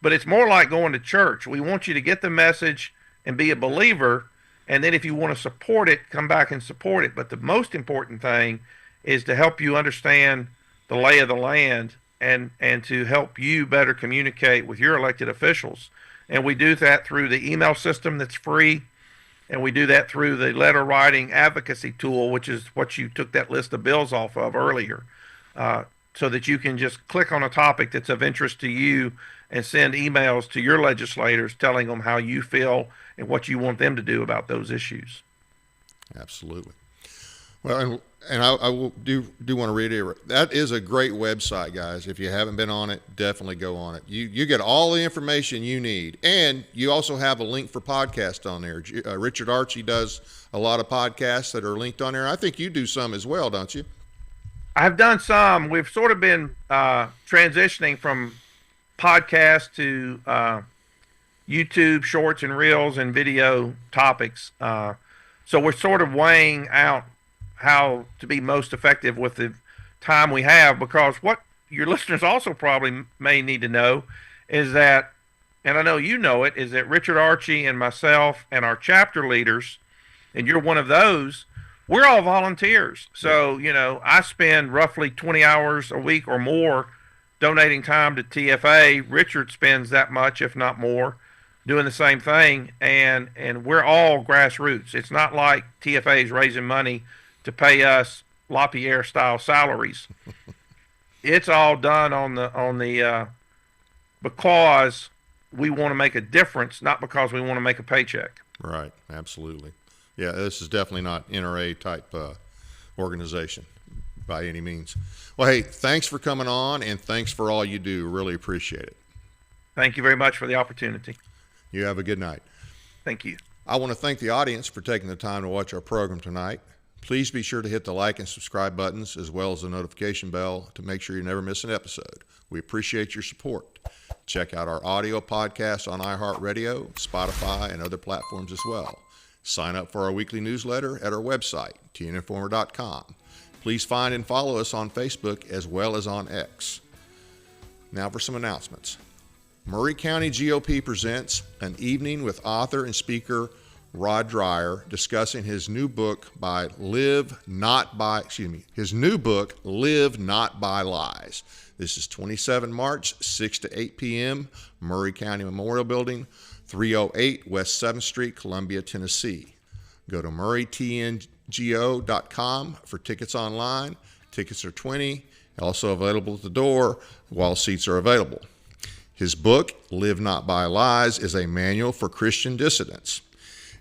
but it's more like going to church. We want you to get the message and be a believer. And then if you want to support it, come back and support it. But the most important thing is to help you understand the lay of the land, and to help you better communicate with your elected officials. And we do that through the email system that's free. And we do that through the letter writing advocacy tool, which is what you took that list of bills off of earlier, so that you can just click on a topic that's of interest to you and send emails to your legislators telling them how you feel and what you want them to do about those issues. Absolutely. Well, and I will do want to reiterate, that is a great website, guys. If you haven't been on it, definitely go on it. You get all the information you need, and you also have a link for podcasts on there. Richard Archie does a lot of podcasts that are linked on there. I think you do some as well, don't you? I've done some. We've sort of been transitioning from podcasts to YouTube shorts and reels and video topics. So we're sort of weighing out how to be most effective with the time we have, because what your listeners also probably may need to know is that, and I know you know it, is that Richard Archie and myself and our chapter leaders, and you're one of those, we're all volunteers. So, I spend roughly 20 hours a week or more donating time to TFA. Richard spends that much, if not more, doing the same thing, and we're all grassroots. It's not like TFA is raising money to pay us LaPierre style salaries. It's all done on the because we want to make a difference, not because we want to make a paycheck. Right, absolutely. Yeah, this is definitely not NRA type organization by any means. Well, hey, thanks for coming on, and thanks for all you do. Really appreciate it. Thank you very much for the opportunity. You have a good night. Thank you. I want to thank the audience for taking the time to watch our program tonight. Please be sure to hit the like and subscribe buttons, as well as the notification bell, to make sure you never miss an episode. We appreciate your support. Check out our audio podcast on iHeartRadio, Spotify, and other platforms as well. Sign up for our weekly newsletter at our website, tninformer.com. Please find and follow us on Facebook as well as on X. Now for some announcements. Maury County GOP presents an evening with author and speaker Rod Dreyer discussing his new book Live Not By Lies. This is 27 March, 6 to 8 p.m., Maury County Memorial Building, 308 West 7th Street, Columbia, Tennessee. Go to murraytngo.com for tickets online. Tickets are $20, also available at the door while seats are available. His book, Live Not By Lies, is a manual for Christian dissidents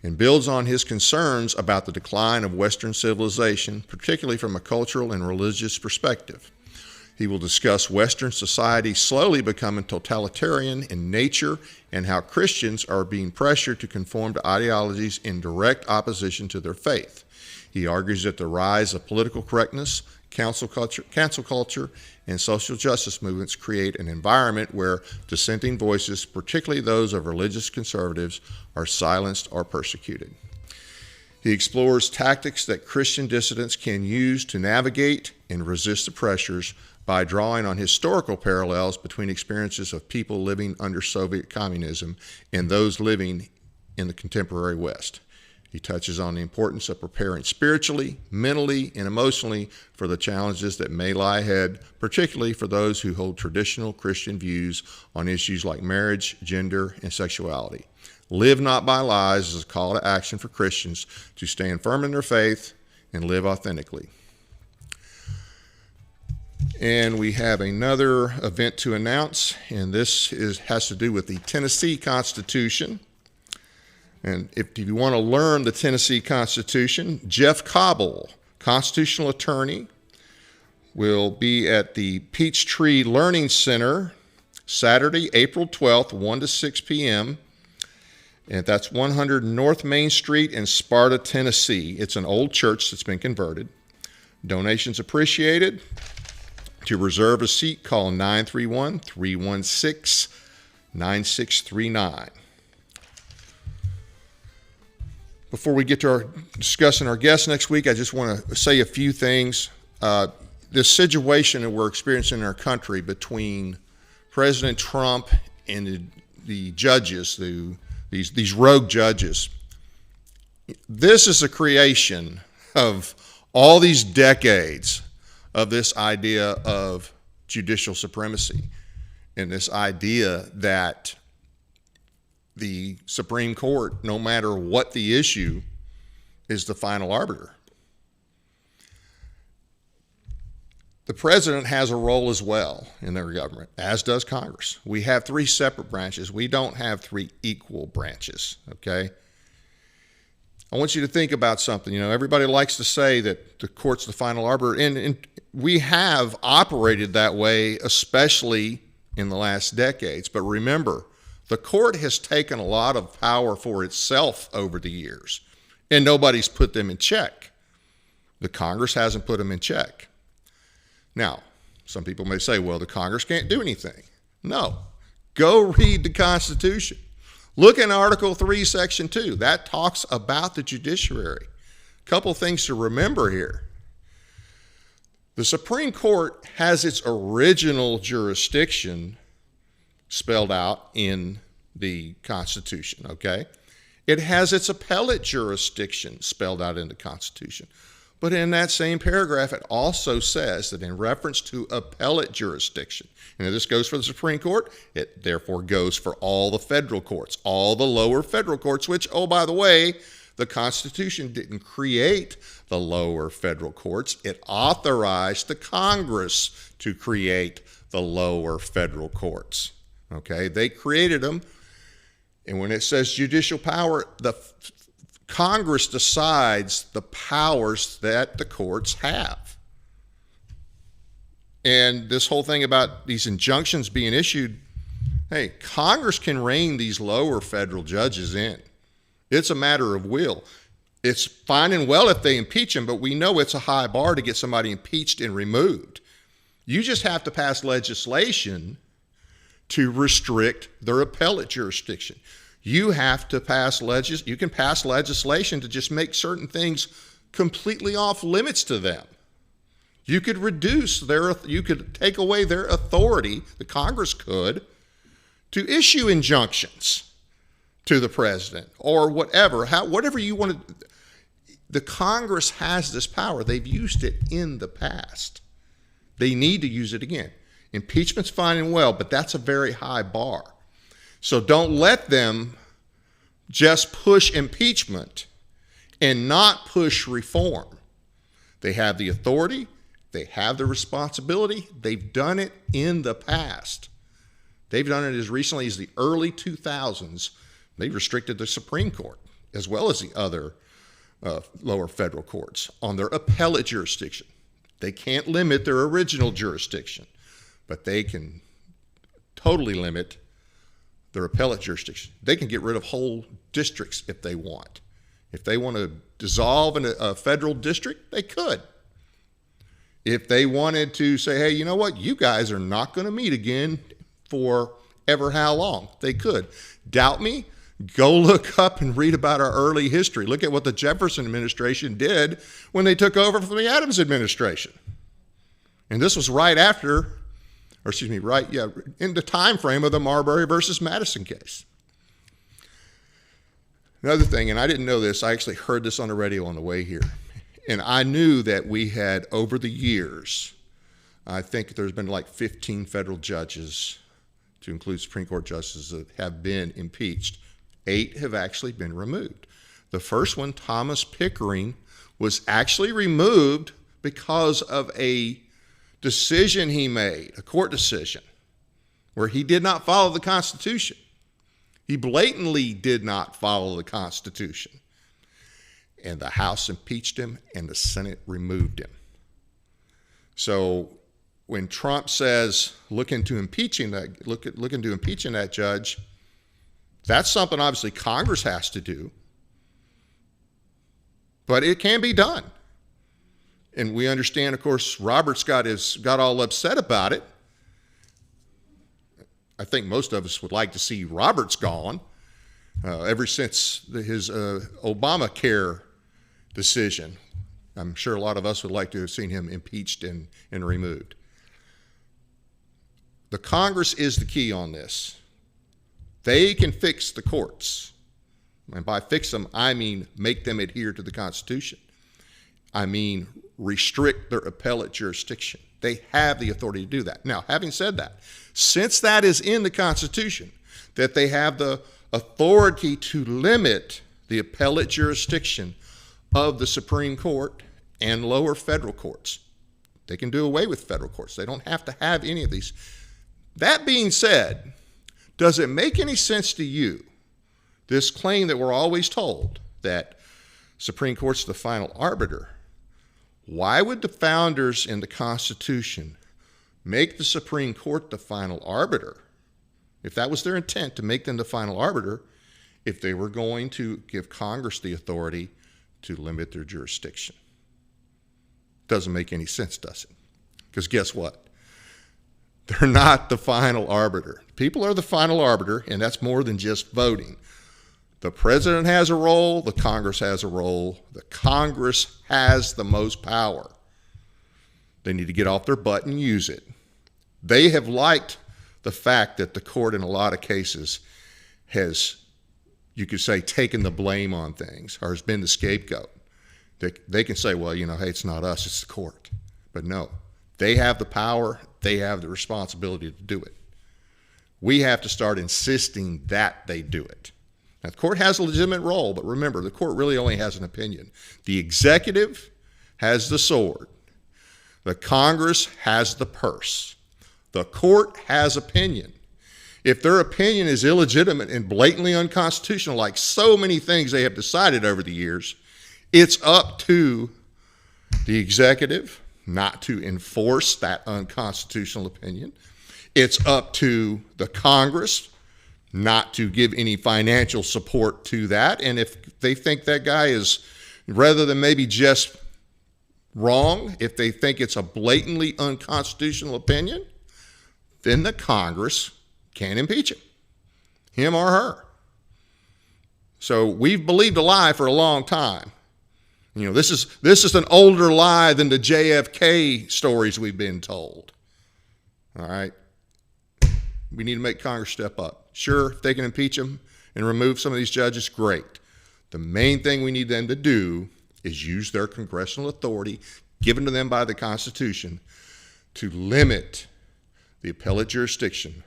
and builds on his concerns about the decline of Western civilization, particularly from a cultural and religious perspective. He will discuss Western society slowly becoming totalitarian in nature and how Christians are being pressured to conform to ideologies in direct opposition to their faith. He argues that the rise of political correctness, cancel culture, and social justice movements create an environment where dissenting voices, particularly those of religious conservatives, are silenced or persecuted. He explores tactics that Christian dissidents can use to navigate and resist the pressures by drawing on historical parallels between experiences of people living under Soviet communism and those living in the contemporary West. He touches on the importance of preparing spiritually, mentally, and emotionally for the challenges that may lie ahead, particularly for those who hold traditional Christian views on issues like marriage, gender, and sexuality. Live Not By Lies is a call to action for Christians to stand firm in their faith and live authentically. And we have another event to announce, and this has to do with the Tennessee Constitution. And if you want to learn the Tennessee Constitution, Jeff Cobble, constitutional attorney, will be at the Peachtree Learning Center Saturday, April 12th, 1 to 6 p.m., and that's 100 North Main Street in Sparta, Tennessee. It's an old church that's been converted. Donations appreciated. To reserve a seat, call 931-316-9639. Before we get to our discussing our guests next week, I just want to say a few things. This situation that we're experiencing in our country between President Trump and the judges, these rogue judges, this is a creation of all these decades of this idea of judicial supremacy and this idea that the Supreme Court, no matter what the issue, is the final arbiter. The president has a role as well in their government, as does Congress. We have three separate branches. We don't have three equal branches, okay? I want you to think about something. You know, everybody likes to say that the court's the final arbiter, and we have operated that way, especially in the last decades. But remember, the court has taken a lot of power for itself over the years, and nobody's put them in check. The Congress hasn't put them in check. Now, some people may say, well, the Congress can't do anything. No. Go read the Constitution. Look in Article 3, Section 2. That talks about the judiciary. A couple things to remember here. The Supreme Court has its original jurisdiction spelled out in the Constitution, okay? It has its appellate jurisdiction spelled out in the Constitution. But in that same paragraph, it also says that in reference to appellate jurisdiction, and this goes for the Supreme Court, it therefore goes for all the federal courts, all the lower federal courts, which, oh, by the way, the Constitution didn't create the lower federal courts. It authorized the Congress to create the lower federal courts. Okay, they created them, and when it says judicial power, the Congress decides the powers that the courts have. And this whole thing about these injunctions being issued, hey, Congress can rein these lower federal judges in. It's a matter of will. It's fine and well if they impeach them, but we know it's a high bar to get somebody impeached and removed. You just have to pass legislation to restrict their appellate jurisdiction. You have to pass you can pass legislation to just make certain things completely off limits to them. You could you could take away their authority, the Congress could, to issue injunctions to the president or whatever you want to. The Congress has this power. They've used it in the past. They need to use it again. Impeachment's fine and well, but that's a very high bar. So don't let them just push impeachment and not push reform. They have the authority. They have the responsibility. They've done it in the past. They've done it as recently as the early 2000s. They restricted the Supreme Court as well as the other lower federal courts on their appellate jurisdiction. They can't limit their original jurisdiction, but they can totally limit their appellate jurisdiction. They can get rid of whole districts if they want. If they want to dissolve a federal district, they could. If they wanted to say, hey, you know what? You guys are not going to meet again for ever how long, they could. Doubt me? Go look up and read about our early history. Look at what the Jefferson administration did when they took over from the Adams administration. And this was right after, in the time frame of the Marbury versus Madison case. Another thing, and I didn't know this, I actually heard this on the radio on the way here. And I knew that we had, over the years, I think there's been like 15 federal judges, to include Supreme Court justices, that have been impeached. 8 have actually been removed. The first one, Thomas Pickering, was actually removed because of a decision he made, a court decision, where he did not follow the Constitution. He blatantly did not follow the Constitution. And the House impeached him and the Senate removed him. So when Trump says, look into impeaching that judge, that's something obviously Congress has to do. But it can be done. And we understand, of course, Roberts got all upset about it. I think most of us would like to see Roberts gone. ever since his Obamacare decision. I'm sure a lot of us would like to have seen him impeached and removed. The Congress is the key on this. They can fix the courts. And by fix them, I mean make them adhere to the Constitution. I mean restrict their appellate jurisdiction. They have the authority to do that. Now, having said that, since that is in the Constitution, that they have the authority to limit the appellate jurisdiction of the Supreme Court and lower federal courts. They can do away with federal courts. They don't have to have any of these. That being said, does it make any sense to you, this claim that we're always told that Supreme Court's the final arbiter? Why would the founders in the Constitution make the Supreme Court the final arbiter, if that was their intent, to make them the final arbiter, if they were going to give Congress the authority to limit their jurisdiction? Doesn't make any sense, does it? Because guess what? They're not the final arbiter. People are the final arbiter, and that's more than just voting. The president has a role. The Congress has a role. The Congress has the most power. They need to get off their butt and use it. They have liked the fact that the court in a lot of cases has, you could say, taken the blame on things or has been the scapegoat. They can say, well, hey, it's not us, it's the court. But no, they have the power. They have the responsibility to do it. We have to start insisting that they do it. Now, the court has a legitimate role, but remember, the court really only has an opinion. The executive has the sword. The Congress has the purse. The court has opinion. If their opinion is illegitimate and blatantly unconstitutional, like so many things they have decided over the years, it's up to the executive not to enforce that unconstitutional opinion. It's up to the Congress not to give any financial support to that. And if they think that guy is, rather than maybe just wrong, if they think it's a blatantly unconstitutional opinion, then the Congress can impeach him or her. So we've believed a lie for a long time. This is an older lie than the JFK stories we've been told. All right? We need to make Congress step up. Sure, if they can impeach him and remove some of these judges, great. The main thing we need them to do is use their congressional authority given to them by the Constitution to limit the appellate jurisdiction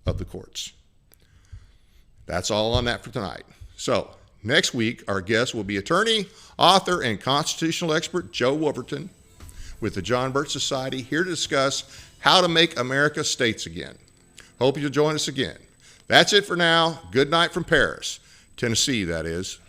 of the courts. That's all on that for tonight. So, next week, our guest will be attorney, author, and constitutional expert Joe Wolverton with the John Birch Society, here to discuss how to make America states again. Hope you'll join us again. That's it for now. Good night from Paris, Tennessee, that is.